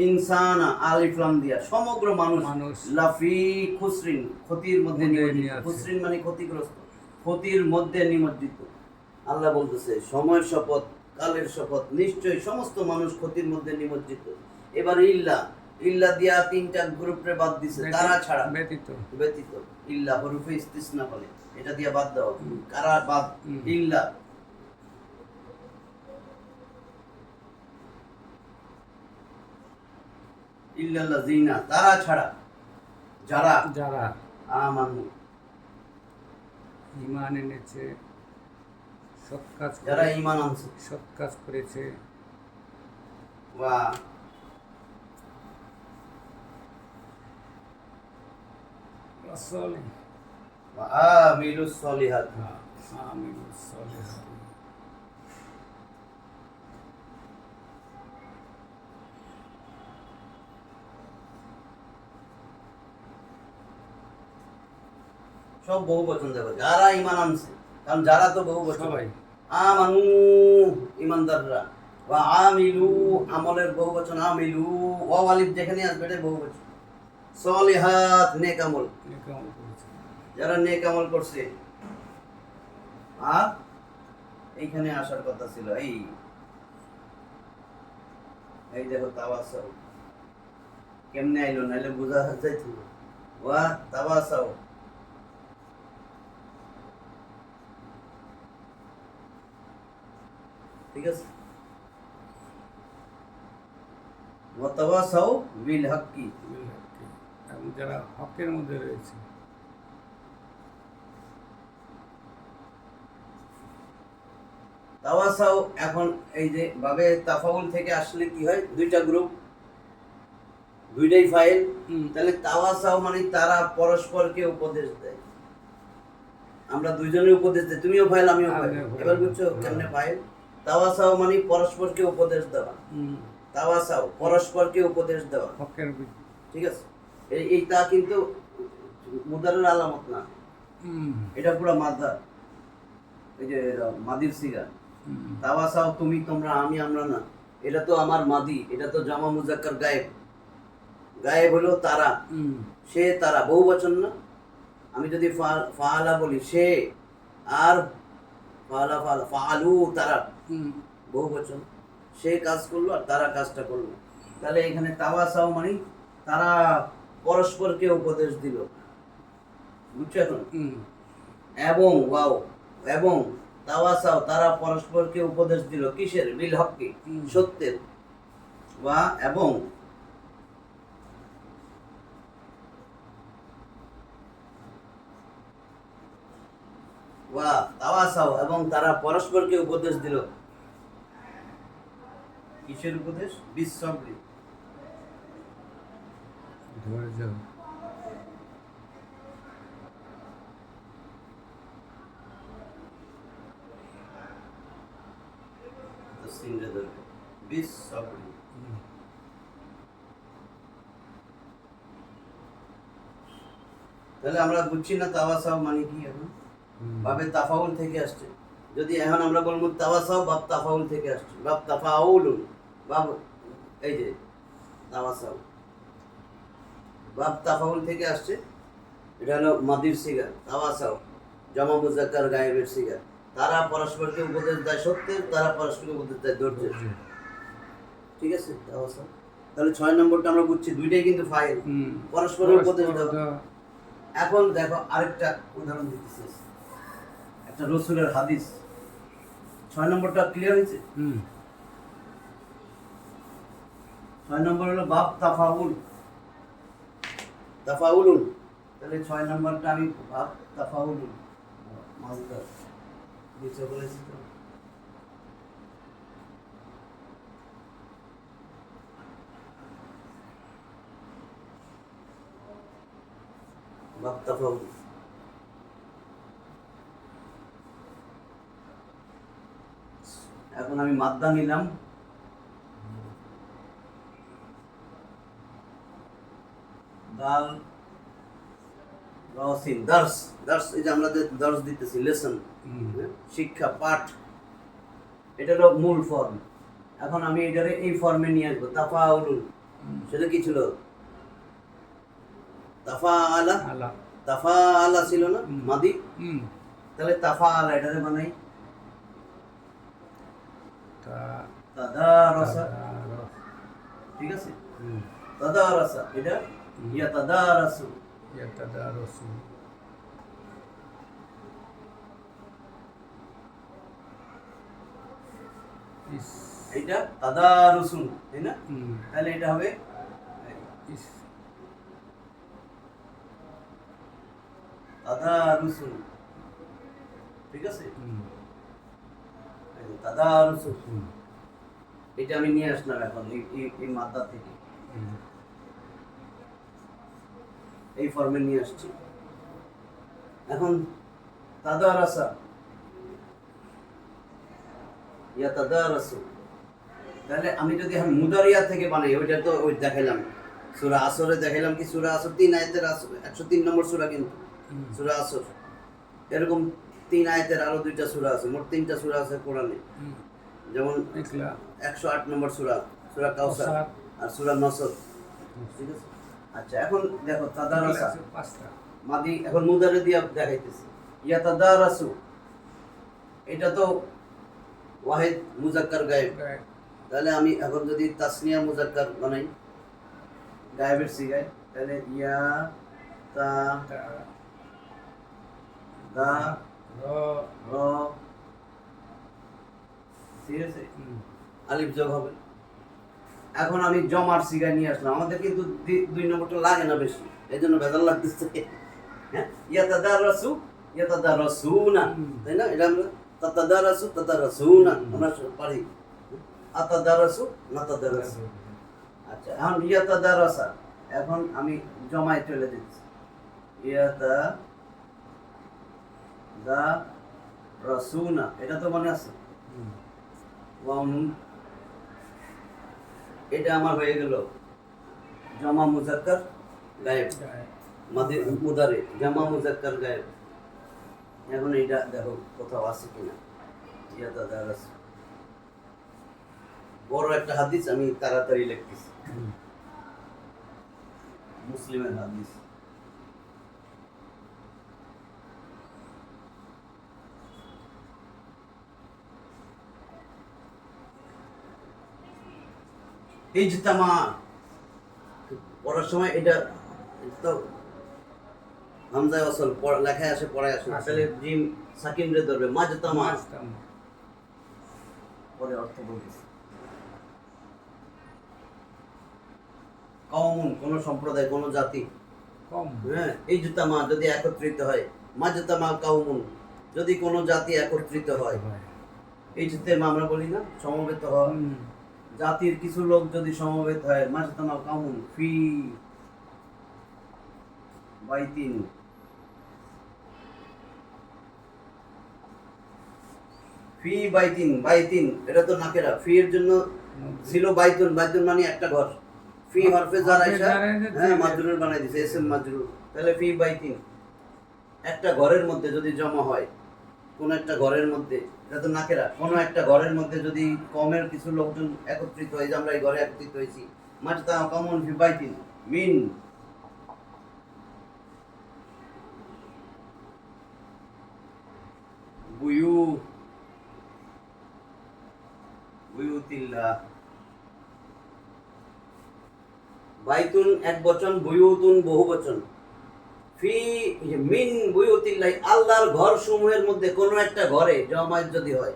ইনসানা আলিফ লাম দিয়া সমগ্র মানুষ মানুষ লাফি খুসরিন, ক্ষতির মধ্যে মধ্যে নিমজ্জিত। নিয়ে আছে। খুসরিন মানে ক্ষতিগ্রস্ত, ক্ষতির মধ্যে নিমজ্জিত। আল্লাহ বলতেছে সময়ের শপথ, কালের শপথ, নিশ্চয়ই সমস্ত মানুষ ক্ষতির মধ্যে নিমজ্জিত। এবার ইল্লা, ইল্লা দিয়া তিনটা গ্রুপে বাদ দিছে, তারা ছাড়া ব্যতীত ব্যতীত। ইল্লা হরফে ইস্তিসনা বলে, এটা দিয়া বাদ দাও। কারা বাদ? ইল্লা। ইল্লাল্লাযিনা, তারা ছাড়া, যারা যারা আমানু, ঈমান এনেছে, সৎ কাজ যারা ঈমান আনছে, সৎ কাজ করেছে, ওয়া রাসূলি ওয়া আমিলুস সলিহাত। আমিলুস সলিহাত। সব বহু বচন দেখো, যারা ঈমান আনছে, কারণ যারা তো বহু বচন। সবাই আমানু ঈমানদাররা, ওয়া আমিলু আমলের বহু বচন, আমিলু ওয়া আলিফ যেখানে আসবে এটা বহু বচন। সলিহাত নেক আমল, নেক আমল করেছে। যারা নেক আমল করছে। আর এইখানে আসার কথা ছিল, এই দেখো তাওয়াসাউ কেমনে আইলো, নাইলে বোঝা যাইতো না। ওয়া তাওয়াসাউ, ঠিক আছে। ওয়া তাওয়াসাউ বিল হাক্কি, এবং যারা হকের মধ্যে রয়েছে। তাওয়াসাউ এখন এই যে ভাবে তাফাউল থেকে আসলে কি হয়, দুইটা গ্রুপ, দুইটাই ফাইল। তাহলে তাওয়াসাউ মানে তারা পরস্পরকে উপদেশ দেয়। আমরা দুইজনের উপদেশ দেই, তুমিও ফাইল আমিও ফাইল। এবার বুঝছো কেমনে ফাইল? তাওয়াসাউ মানে পরস্পরকে উপদেশ দেওয়া। তাওয়াসাউ পরস্পরকে উপদেশ দেওয়া, হকের ঠিক আছে। এইটা কিন্তু মুদারের আলামত না, এটা পুরো মাদা, এই যে মাদির সিগা। তাওয়াসাউ তুমি, তোমরা, আমি, আমরা না, এটা তো আমার মাদি, এটা তো জামা মুজাক্কার গায়েব। গায়েব হলো তারা, সে তারা, বহু বচন না। আমি যদি ফাআলা বলি সে, আর ফাআলা ফাআলা ফাআলু তারা, বহু বচন। সে কাজ করলো আর তারা কাজটা করলো। তাহলে এখানে তাওয়াসাউ মানে তারা পরস্পরকে উপদেশ দিল, বুঝছো এখন? এবং ওয়াও, এবং তাওয়াসাউ তারা পরস্পরকে উপদেশ দিল, কিসের? বিল হক্কি, সত্যের। ওয়া এবং ওয়া তাওয়াসাউ এবং তারা পরস্পরকে উপদেশ দিল, কিসের উপদেশ? বিশ্বব্রি, ধৈর্য। সিনরে ধরবে, বিশ্বব্রি। তাহলে আমরা বুঝছি না তাওয়াসাউ মানে কি এখন? বাবে তাফাউল থেকে আসছে। যদি এখন আমরা বলবো তাওয়াসাউ বাব তাফাউল থেকে আসছে, বাব তাফাউলুন, বাব এই যে তাওয়াসাউ বাব তাফাউল থেকে আসছে। এটা হলো মাদির সিগা, তাওয়াসাউ জামা মুজাক্কার গায়েবের সিগা। তারা পরস্পরকে উপদেশ দেয় সত্যের, তারা পরস্পরকে উপদেশ দেয় ধৈর্যের, ঠিক আছে। তাওয়াসাউ, তাহলে 6 নম্বরটা আমরা বুঝছি, দুইটাই কিন্তু ফাইল, পরস্পরের উপদেশ দেওয়া। এখন দেখো আরেকটা উদাহরণ দিতেছি, একটা রসুলের হাদিস। 6 নম্বরটা ক্লিয়ার হয়েছে? 6 নম্বর হলো বাব তাফাউল, তাফাউলুন। তাহলে 6 নম্বরটা আমি বাব তাফাউলুন, মাসদার নিচে বলেছি তো। বাব তাফাউল, এখন আমি মাদ্দা নিলাম, দাল রসিন, দার্স। দার্স এই যে আমরা যে দার্স দিতেছি, লেসন, শিক্ষা, পাঠ, এটা হলো মূল ফর্ম। এখন আমি এটারে এই ফর্মে নিয়ে আসবো, তাফাউলুন। সেটা কি ছিল? তাফাআলা, তাফাআলা ছিল না মাদি? তাহলে তাফাআলা এটারে বানাই তাদারাসা, ঠিক আছে। তাদারাসা এটা ইয়াতাদারাসু ইয়াতাদারাসু ইস এটা তাদারুসুন তাই না? হুম, তাহলে এটা হবে ইস তাদারুসুন, ঠিক আছে? হুম, এই যে তাদারুসুন, হুম, এটা আমি নিয়ে আসলাম এখন এই মাদ্দা থেকে, হুম, এই ফর্মে নিয়ে আসছি। এখন তাদারাসা ইয়াতাদারাসু, তাহলে আমি যদি এখন মুদারিয়া থেকে বানাই, ওইটা তো ওই দেখাইলাম সূরা আসরে, দেখাইলাম কি সূরা আসর 3 আয়াতের 103 নম্বর সূরা, কিন্তু হুম, সূরা আসর এরকম 3 আয়াতের আরো 2টা সূরা আছে, মোট 3টা সূরা আছে কোরআনে। হুম, যেমন দেখলা 108 নম্বর সূরা, সূরা কাউসার, কাউসার। আর সূরা নসর, ঠিক আছে? আচ্ছা, এখন দেখো তাদারাসা পাঁচটা মাদি, এখন মুদারে দিয়া দেখাইতেছি। ইয়াতাদারাসু এটা তো ওয়াহিদ মুজাক্কার গায়েব, গায়ে- তাহলে আমি এখন যদি তাসনিয়া মুজাক্কার বানাই গায়েবের সিগায়, তাহলে ইয়া তা তা- দা র র, ঠিক আছে? হুম, আলিফ যোগ হবে। এখন আমি জমার সিগায় নিয়ে আসলাম, আমাদের কিন্তু 2 নম্বরটা লাগে না বেশি, এই জন্য ভেজাল লাগতেছে। হ্যাঁ, ইয়াতাদারাসু ইয়াতাদারাসুনা, তাই না? এটা আমরা তাতাদারাসু তাতারাসুনা আমরা পারি, আতাদারাসু নাতাদারাসু। আচ্ছা, এখন ইয়াতাদারাসা, এখন আমি জমায় চলে দিচ্ছি, ইয়াতা দা রাসুনা, এটা তো মনে আছে, হুম, ওয়াও নুন, এটা আমার হয়ে গেল জমা মুজাক্কার গায়েব, গায়ে- মাদি মুদারে জামা মুজাক্কার গায়েব। এখন এইটা দেখো কোথাও আছে কিনা, ইয়াতাদারাসু, বড় একটা হাদিস, আমি তাড়াতাড়ি লিখতেছি, হুম, মুসলিমের হাদিস। ইজতামা, পড়ার সময় এটা তো হামজায় আসল লেখায় আসে, পড়ায় আসে, আসলে জিম সাকিন রে ধরবে, মাজতামা, মাঝতাম। পরে অর্থ বলতেছি। কওমুন কোন সম্প্রদায়, কোন জাতি, কম হ্যাঁ, ইজতামা যদি একত্রিত হয়, মাজতামা কাউমুন যদি কোন জাতি একত্রিত হয়, ইজতেমা আমরা বলি না, সমবেত হওয়া, হুম, জাতির কিছু লোক যদি সমবেত হয়, মাজতামা কাউমুন ফি বাইতিন, ফি বাইতিন, বাইতিন এটা তো নাকেরা, ফি এর জন্য ছিল বাইতুন, বাইতুন মানে একটা ঘর, ফি হরফে জার আইসা, হ্যাঁ, মাজরুর বানাই দিছে, এসএম মাজরুর, তাহলে ফি বাইতিন একটা ঘরের মধ্যে যদি জমা হয়, কোন একটা ঘরের মধ্যে, এটা তো নাকেরা, কোন একটা ঘরের মধ্যে যদি কমের কিছু লোকজন একত্রিত হয়, যে আমরা এই ঘরে একত্রিত হয়েছি, মাজতা কমন ফি বাইতিন মিন বুয়ু বুয়ুতিল্লাহ, বাইতুন এক বচন, বুয়ুতুন বহু বচন, ফি মিন বুয়ুতিল্লাহ আল্লাহর ঘর সমূহের মধ্যে কোনো একটা ঘরে জমায়েত যদি হয়,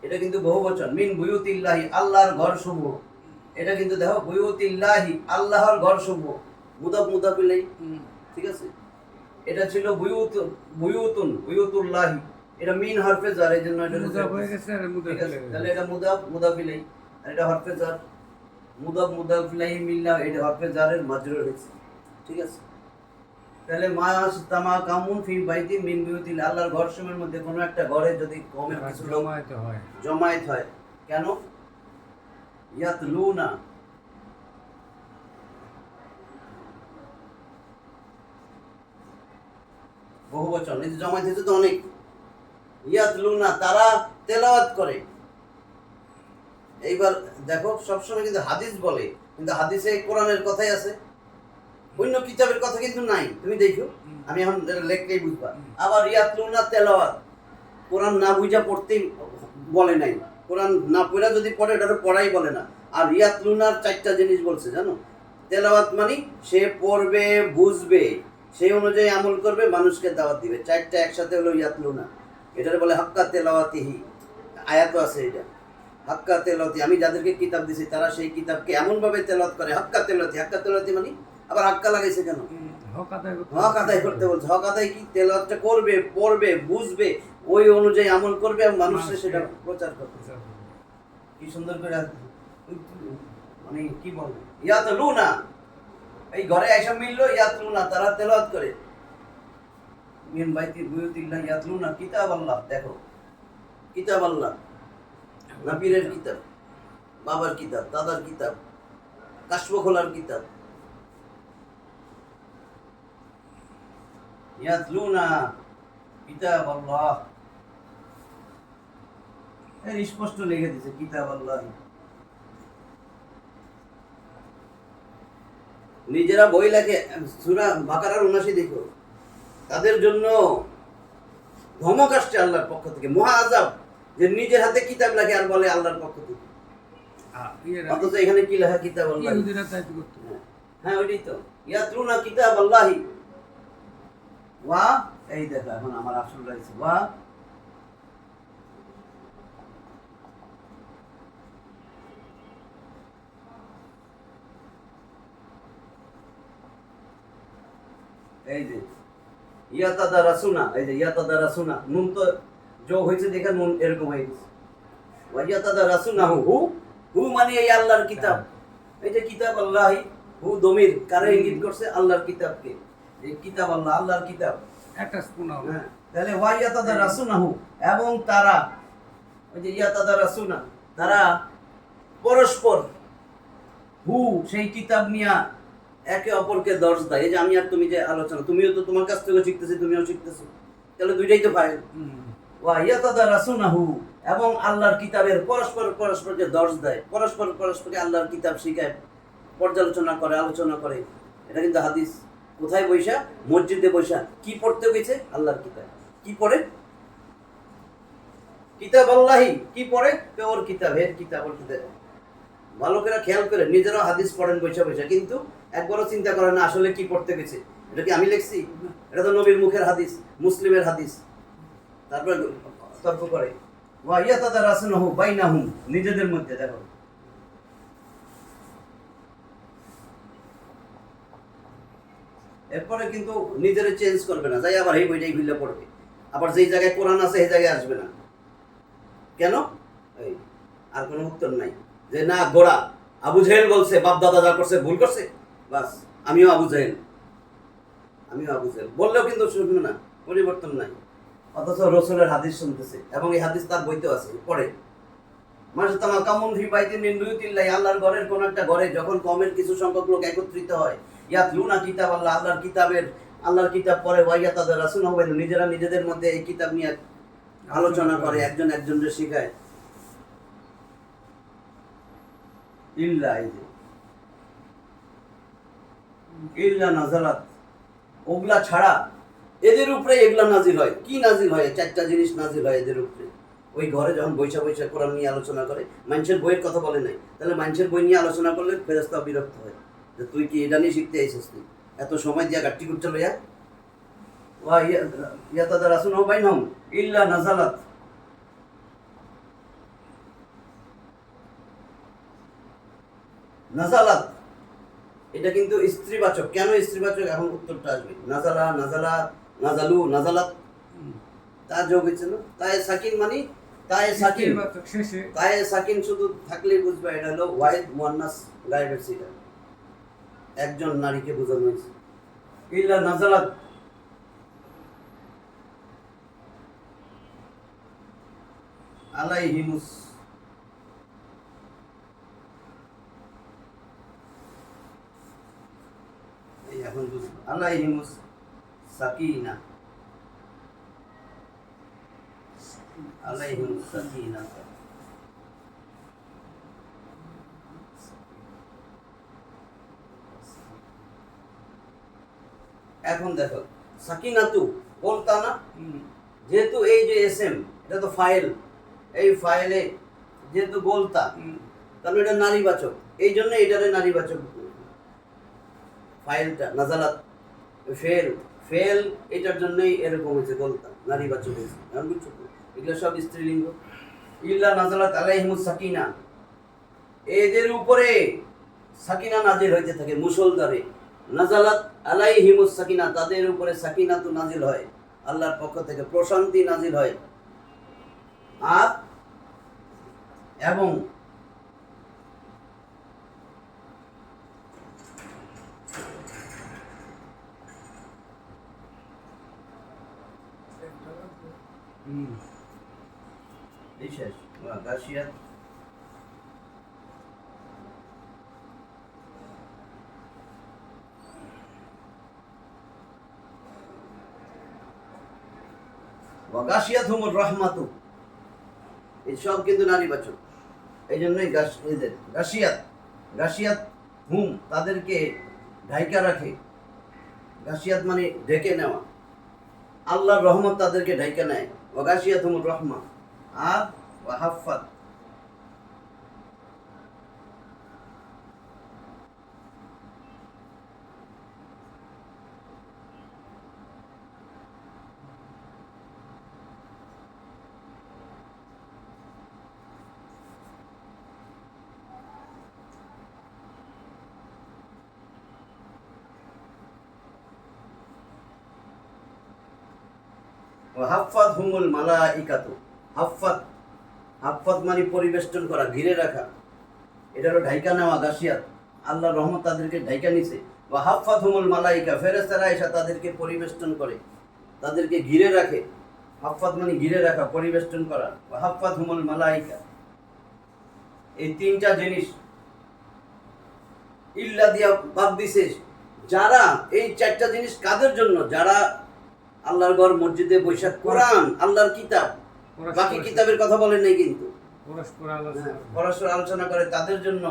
এটা কিন্তু বহু বচন, মিন বুয়ুতিল্লাহি আল্লাহর ঘর সমূহ, এটা কিন্তু দেখো বুয়ুতিল্লাহি আল্লাহর ঘর সমূহ, মুদাফ মুদাফ ইলাইহি, হুম, ঠিক আছে? এটা ছিল বুয়ুতুন বুয়ুতুল্লাহি, এটা মিন হরফে জার, এই জন্য এটা মুদাফ হয়ে গেছে আর মুদাফ ঠিক আছে? হয়ে তাহলে গেছে। এটা মুদাফ মুদাফ ইলাইহি, আর এটা হরফে জার, মুদাফ মুদাফ ইলাইহি মিল্লাহ, এটা হরফে জারের মাজরুর হয়েছে, ঠিক আছে? তাহলে মাস্তামা কামুন ফি বাইতিন মিন বুয়ুতিল, আল্লাহর ঘরসমূহের মধ্যে কোনো একটা ঘরে যদি কমের কিছু লোক জমায়েত হয় জমায়েত হয়, কেন? ইয়াতলুনা, বহু বচন, এই যে জমায়েত হয়েছে তো অনেক, ইয়াতলুনা তারা তেলাওয়াত করে। এইবার দেখো সবসময় কিন্তু হাদিস বলে, কিন্তু হাদিসে কোরআনের কথাই আছে, অন্য কিতাবের কথা কিন্তু নাই, তুমি দেখো, আমি এখন লেখলেই বুঝবা। আবার ইয়াতলুনা তেলাওয়াত, কোরআন না বুঝা পড়তেই বলে নাই, কোরআন না পড়া যদি পড়ে, এটা পড়াই বলে না। আর ইয়াতলুনার 4টা জিনিস বলছে জানো, তেলাওয়াত মানে সে পড়বে, বুঝবে, সেই অনুযায়ী আমল করবে, মানুষকে দাওয়াত দিবে। চারটা একসাথে হলো ইয়াতলুনা। এটার বলে হাক্কা তেলাওয়াতিহি। আয়াতও আছে এটা, হাক্কা তেলাওয়াতি। আমি যাদেরকে কিতাব দিছি তারা সেই কিতাবকে এমনভাবে তেলাওয়াত করে, হাক্কা তেলাওয়াতি। হাক্কা তেলাওয়াতি মানে আবার হাক্কা লাগাইছে কেন? হক আদায় করতে হক আদায় করতে বলছে। হক আদায় কি? তেলাওয়াতটা করবে, পড়বে, বুঝবে, ওই অনুযায়ী আমল করবে এবং মানুষকে সেটা প্রচার করবে। কি সুন্দর করে মানে কি বলবো, ইয়াতলুনা, এই ঘরে এসে মিললো ইয়াতলুনা, তারা তেলাওয়াত করে। মিন বাইতি বুয়ুতিল্লাহ ইয়াতলুনা কিতাব আল্লাহ। দেখো, কিতাব আল্লাহ না পীরের কিতাব, বাবার কিতাব, দাদার কিতাব, কাশফ খোলার কিতাব। ইয়াতলুনা কিতাব আল্লাহ, এর স্পষ্ট লিখে দিছে কিতাব আল্লাহ। নিজেরা বই লেখে, সূরা বাকারার ৭৯ দেখো, তাদের জন্য ধমক আসছে আল্লাহর পক্ষ থেকে, মহা আযাব, যে নিজের হাতে কিতাব লেখে আর বলে আল্লাহর পক্ষ থেকে। অথচ এখানে কি লেখা? কিতাব আল্লাহ। ইহুদিরা তাই তো করতো। হ্যাঁ, ওইটাই তো, ইয়াতলুনা কিতাব আল্লাহি। ওয়া, এই দেখো এখন আমার আসল রয়েছে ওয়া, এই যে ইয়াতাদারাসুনা, এই যে ইয়াতাদারাসুনা, নুন তো যোগ হয়েছে দেখে নুন এরকম হয়ে গেছে। ওয়া ইয়াতাদারাসুনা হু, হু মানে এই আল্লাহর কিতাব। এই যে কিতাব আল্লাহি, হু দমির কারে ইঙ্গিত করছে? আল্লাহর কিতাবকে। এই কিতাব আল্লাহ, আল্লাহর কিতাব। একটা স্পুন হবে। হ্যাঁ, তাহলে ওয়া ইয়াতাদারাসুনাহু, এবং তারা, ওই যে ইয়াতাদারাসুনা, তারা পরস্পর, হু সেই কিতাব নিয়া একে অপরকে দর্শ দেয়। এই যে আমি আর তুমি যে আলোচনা, তুমিও তো তোমার কাছ থেকে শিখতেছি, তুমিও শিখতেছো, তাহলে দুইটাই তো ফাইল। ওয়া ইয়াতাদারাসুনাহু, এবং আল্লাহর কিতাবের পরস্পর পরস্পরকে দর্শ দেয়, পরস্পর পরস্পরকে আল্লাহর কিতাব শিখায়, পর্যালোচনা করে, আলোচনা করে। এটা কিন্তু হাদিস। কোথায় বৈশা? মসজিদে বৈশা। কি পড়তে গেছে? আল্লাহর কিতাব। কি পড়ে? কিতাব আল্লাহি। কি পড়ে? ওর কিতাব, এর কিতাব, ওর কিতাব। ভালো করে খেয়াল করে, নিজেরাও হাদিস পড়েন বৈশা বৈশা, কিন্তু একবারও চিন্তা করে না আসলে কি পড়তে গেছে। এটা কি আমি লিখছি? এটা তো নবীর মুখের হাদিস, মুসলিমের হাদিস। তারপরে তর্ক করে। ওয়া ইয়াতাদারাসুনাহু বাইনাহুম, নিজেদের মধ্যে। দেখো, এরপরে কিন্তু নিজেরা চেঞ্জ করবে না, যাই আবার এই বইটাই ভিলে পড়বে, আবার যেই জায়গায় কোরআন আছে সেই জায়গায় আসবে না। কেন? এই আর কোনো উত্তর নাই, যে না গোড়া আবু জাহেল বলছে, বাপ দাদা যা করছে ভুল করছে, বাস আমিও আবু জাহেল, আমিও আবু জাহেল বললেও কিন্তু শুনবে না, পরিবর্তন নাই। অথচ রসুলের হাদিস শুনতেছে, এবং এই হাদিস তার বইতেও আছে, পড়ে। মানুষ তামা কামুন ফি বাইতিন মিন বুয়ুতিল্লাহ, আল্লাহর ঘরের কোন একটা ঘরে যখন কমের কিছু সংখ্যক লোক একত্রিত হয়, ইয়াতলুনা কিতাব আল্লাহ, আল্লাহর কিতাব পড়ে, ওয়া ইয়াতাদারাসুনাহু বাইনাহুম, নিজেরা নিজেদের মধ্যে এই কিতাব নিয়ে আলোচনা করে, একজন একজনকে শেখায়। ইল্লা, এই যে ইল্লা নাযালাত, ওগুলা ছাড়া এদের উপরে এগুলা নাজিল হয়। কি নাজিল হয়? চারটা জিনিস নাজিল হয় এদের উপরে। ওই ঘরে যখন বৈশা বৈশা কোরআন নিয়ে আলোচনা করে, মানুষের বইয়ের কথা বলে নাই, তাহলে মানুষের বই নিয়ে আলোচনা করলে ফেরেশতা বিরক্ত হয়, যে তুই কি এটা নিয়ে শিখতে আইছিস? তুই এত সময় দিয়া গাট্টি করতে লইয়া। ওয়া ইয়াতাদারাসুনাহু বাইনাহুম ইল্লা নাযালাত, নাযালাত এটা কিন্তু স্ত্রীবাচক। কেন স্ত্রীবাচক? এখন উত্তরটা আসবে। নাযালা, নাযালা, নাযালু, নাযালাত, তা যোগ হয়েছে না? তাই সাকিন মানে তাই সাকিন, শেষে তাই সাকিন শুধু থাকলেই বুঝবে এটা হলো ওয়াহিদ মুয়ান্নাস গায়েবের সিগা, একজন নারীকে বোঝানো হয়েছে। ইল্লা নাযালাত, আলাইহিমুস, এই এখন বুঝবো, আলাইহিমুস সাকিনা, আলাইহিমুস সাকিনা। এখন দেখো, সাকিনাতু বলতা না, যেহেতু এই যে এসএম, এটা তো ফাইল, এই ফাইলে যেহেতু বলতা, তাহলে এটা নারীবাচক, এই জন্য এটারে নারীবাচক। ফাইলটা নাজালাত ফেল ফেল এটার জন্যই এরকম হয়েছে বলতাম নারী বাচ্চা হয়েছে এখন বুঝছো তো? এগুলো সব স্ত্রীলিঙ্গ। ইল্লা নাজালাত আলাইহিমুস সাকিনা, এদের উপরে সাকিনা নাজিল হইতে থাকে মুষলধারে। নাজালাত আলাইহিমুস সাকিনা, তাদের উপরে সাকিনা তো নাজিল হয় আল্লাহর পক্ষ থেকে, প্রশান্তি নাজিল হয়। আর এবং বিশেষ গাশিয়াত ওয়াগাশিয়াতুহুমুর রাহমাতু, এই সব কিন্তু নারীবাচক। এই জন্যই গাশিয়াত গাশিয়াত হুম, তাদেরকে ঢাইকা রাখে। গাশিয়াত মানে ঢেকে নেওয়া, আল্লাহর রহমত তাদেরকে ঢাইকা নেয়। ওয়াগাশিয়াতুহুমুর রাহমা। আর ওয়াহাফাত, হাফাত হুমুল মালাইকাতু। হাফাত হাফাত মানে পরিবেষ্টন করা, ঘিরে রাখা। এটা হলো ঢাইকা নেওয়া। গাশিয়াত আল্লাহর রহমত তাদেরকে ঢাইকা নিছে। ওয়া হাফাত হুমুল মালাইকা, ফেরেশতারা এসে তাদেরকে পরিবেষ্টন করে, তাদেরকে ঘিরে রাখে। হাফাত মানে ঘিরে রাখা, পরিবেষ্টন করা। ওয়া হাফাত হুমুল মালাইকা, এই তিনটা জিনিস ইল্লা দিয়া বাদ দিছে। যারা এই চারটা জিনিস কাদের জন্য? যারা আল্লাহর ঘর মসজিদে বৈশাখ কোরআন আল্লাহর কিতাব, বাকি কিতাবের কথা বলেন নাই কিন্তু, পরস্পর আলোচনা করে, তাদের জন্য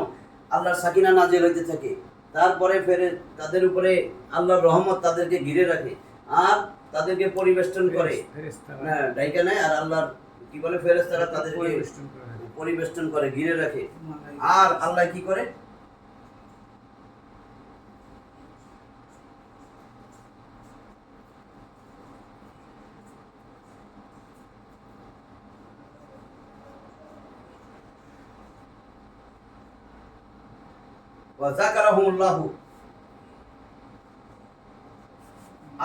আল্লাহর সাকিনা নাজিল হইতে থাকে। তারপরে ফেরে তাদের উপরে আল্লাহর রহমত তাদেরকে ঘিরে রাখে আর তাদেরকে পরিবেষ্টন করে, হ্যাঁ ডাইকা নেয়। আর আল্লাহর কি বলে, ফেরেশতারা তাদেরকে পরিবেষ্টন করে, ঘিরে রাখে। আর আল্লাহ কি করে? ওয়াজাকারাহুমুল্লাহু,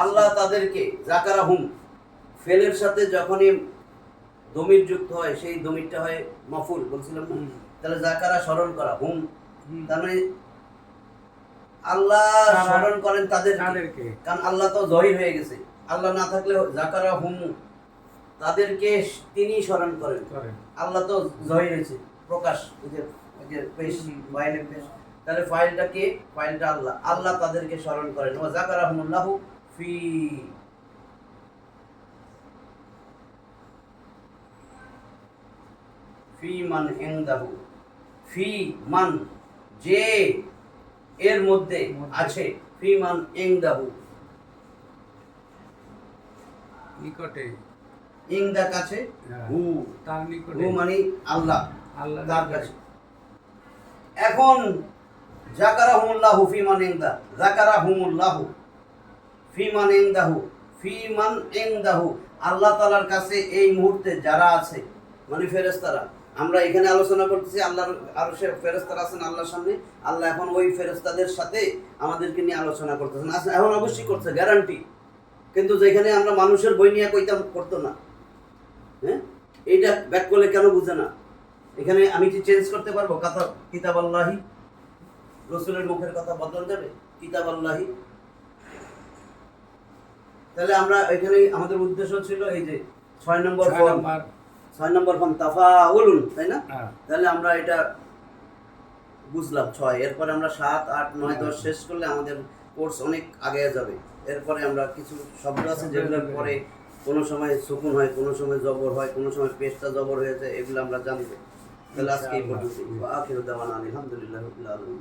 আল্লাহ তাদেরকে, জাকারাহুম ফেলের সাথে যখনই দমির যুক্ত হয় সেই দমিরটা হয় মাফুল, বলছিলাম না? তাহলে জাকারা স্মরণ করা, হুম তার মানে আল্লাহ স্মরণ করেন তাদেরকে, কারণ আল্লাহ তো জহির হয়ে গেছে। আল্লাহ না থাকলে জাকারা হুম, তাদেরকে তিনি স্মরণ করেন। আল্লাহ তো জহির হয়েছে, প্রকাশ, ওই যে পেশ, ফাইলের পেশ। তাহলে ফাইলটা কে? ফাইলটা আল্লাহ। আল্লাহ তাদেরকে স্মরণ করেন। ওয়া যাকারাহুমুল্লাহু ফি ফি মান ইনদাহু, ফি মান যে এর মধ্যে আছে, ফি মান ইনদাহু নিকটে, ইনদা কাছে, হু তার নিকটে, হু মানে আল্লাহ, আল্লাহ তার কাছে। এখন যাকারাহুমুল্লাহু ফি মান ইনদা, যাকারাহুমুল্লাহু ফি মান ইনদাহু, ফি মান ইনদাহু আল্লাহ তাআলার কাছে এই মুহূর্তে যারা আছে, মানে ফেরেশতারা। আমরা এখানে আলোচনা করতেছি আল্লাহর আরশে ফেরেশতারা আছেন আল্লাহর সামনে। আল্লাহ এখন ওই ফেরেশতাদের সাথে আমাদেরকে নিয়ে আলোচনা করতেছেন। এখন অবশ্যই করছে, গ্যারান্টি। কিন্তু যেখানে আমরা মানুষের বই নিয়ে কইতাম, করতো না। হ্যাঁ, এইটা ব্যাক করলে কেন বুঝে না? এখানে আমি কি চেঞ্জ করতে পারবো? কথা কিতাব আল্লাহি, রসুলের মুখের কথা বদল যাবে? কিতাব আল্লাহি। তাহলে আমরা এখানে আমাদের উদ্দেশ্য ছিল এই যে 6 নম্বর ফর্ম তাফাউলুন, তাই না? তাহলে আমরা এটা বুঝলাম 6। এরপরে আমরা 7, 8, 9, 10 শেষ করলে আমাদের কোর্স অনেক আগে যাবে। এরপরে আমরা কিছু শব্দ আছে যেগুলোর পরে কোনো সময় সুকুন হয়, কোনো সময় জবর হয়, কোনো সময় পেশটা জবর হয়ে যায়, এগুলো আমরা জানবো। তাহলে আজকে এই পর্যন্ত। আখিরু দাওয়ানা আলহামদুলিল্লাহি রাব্বিল আলামিন।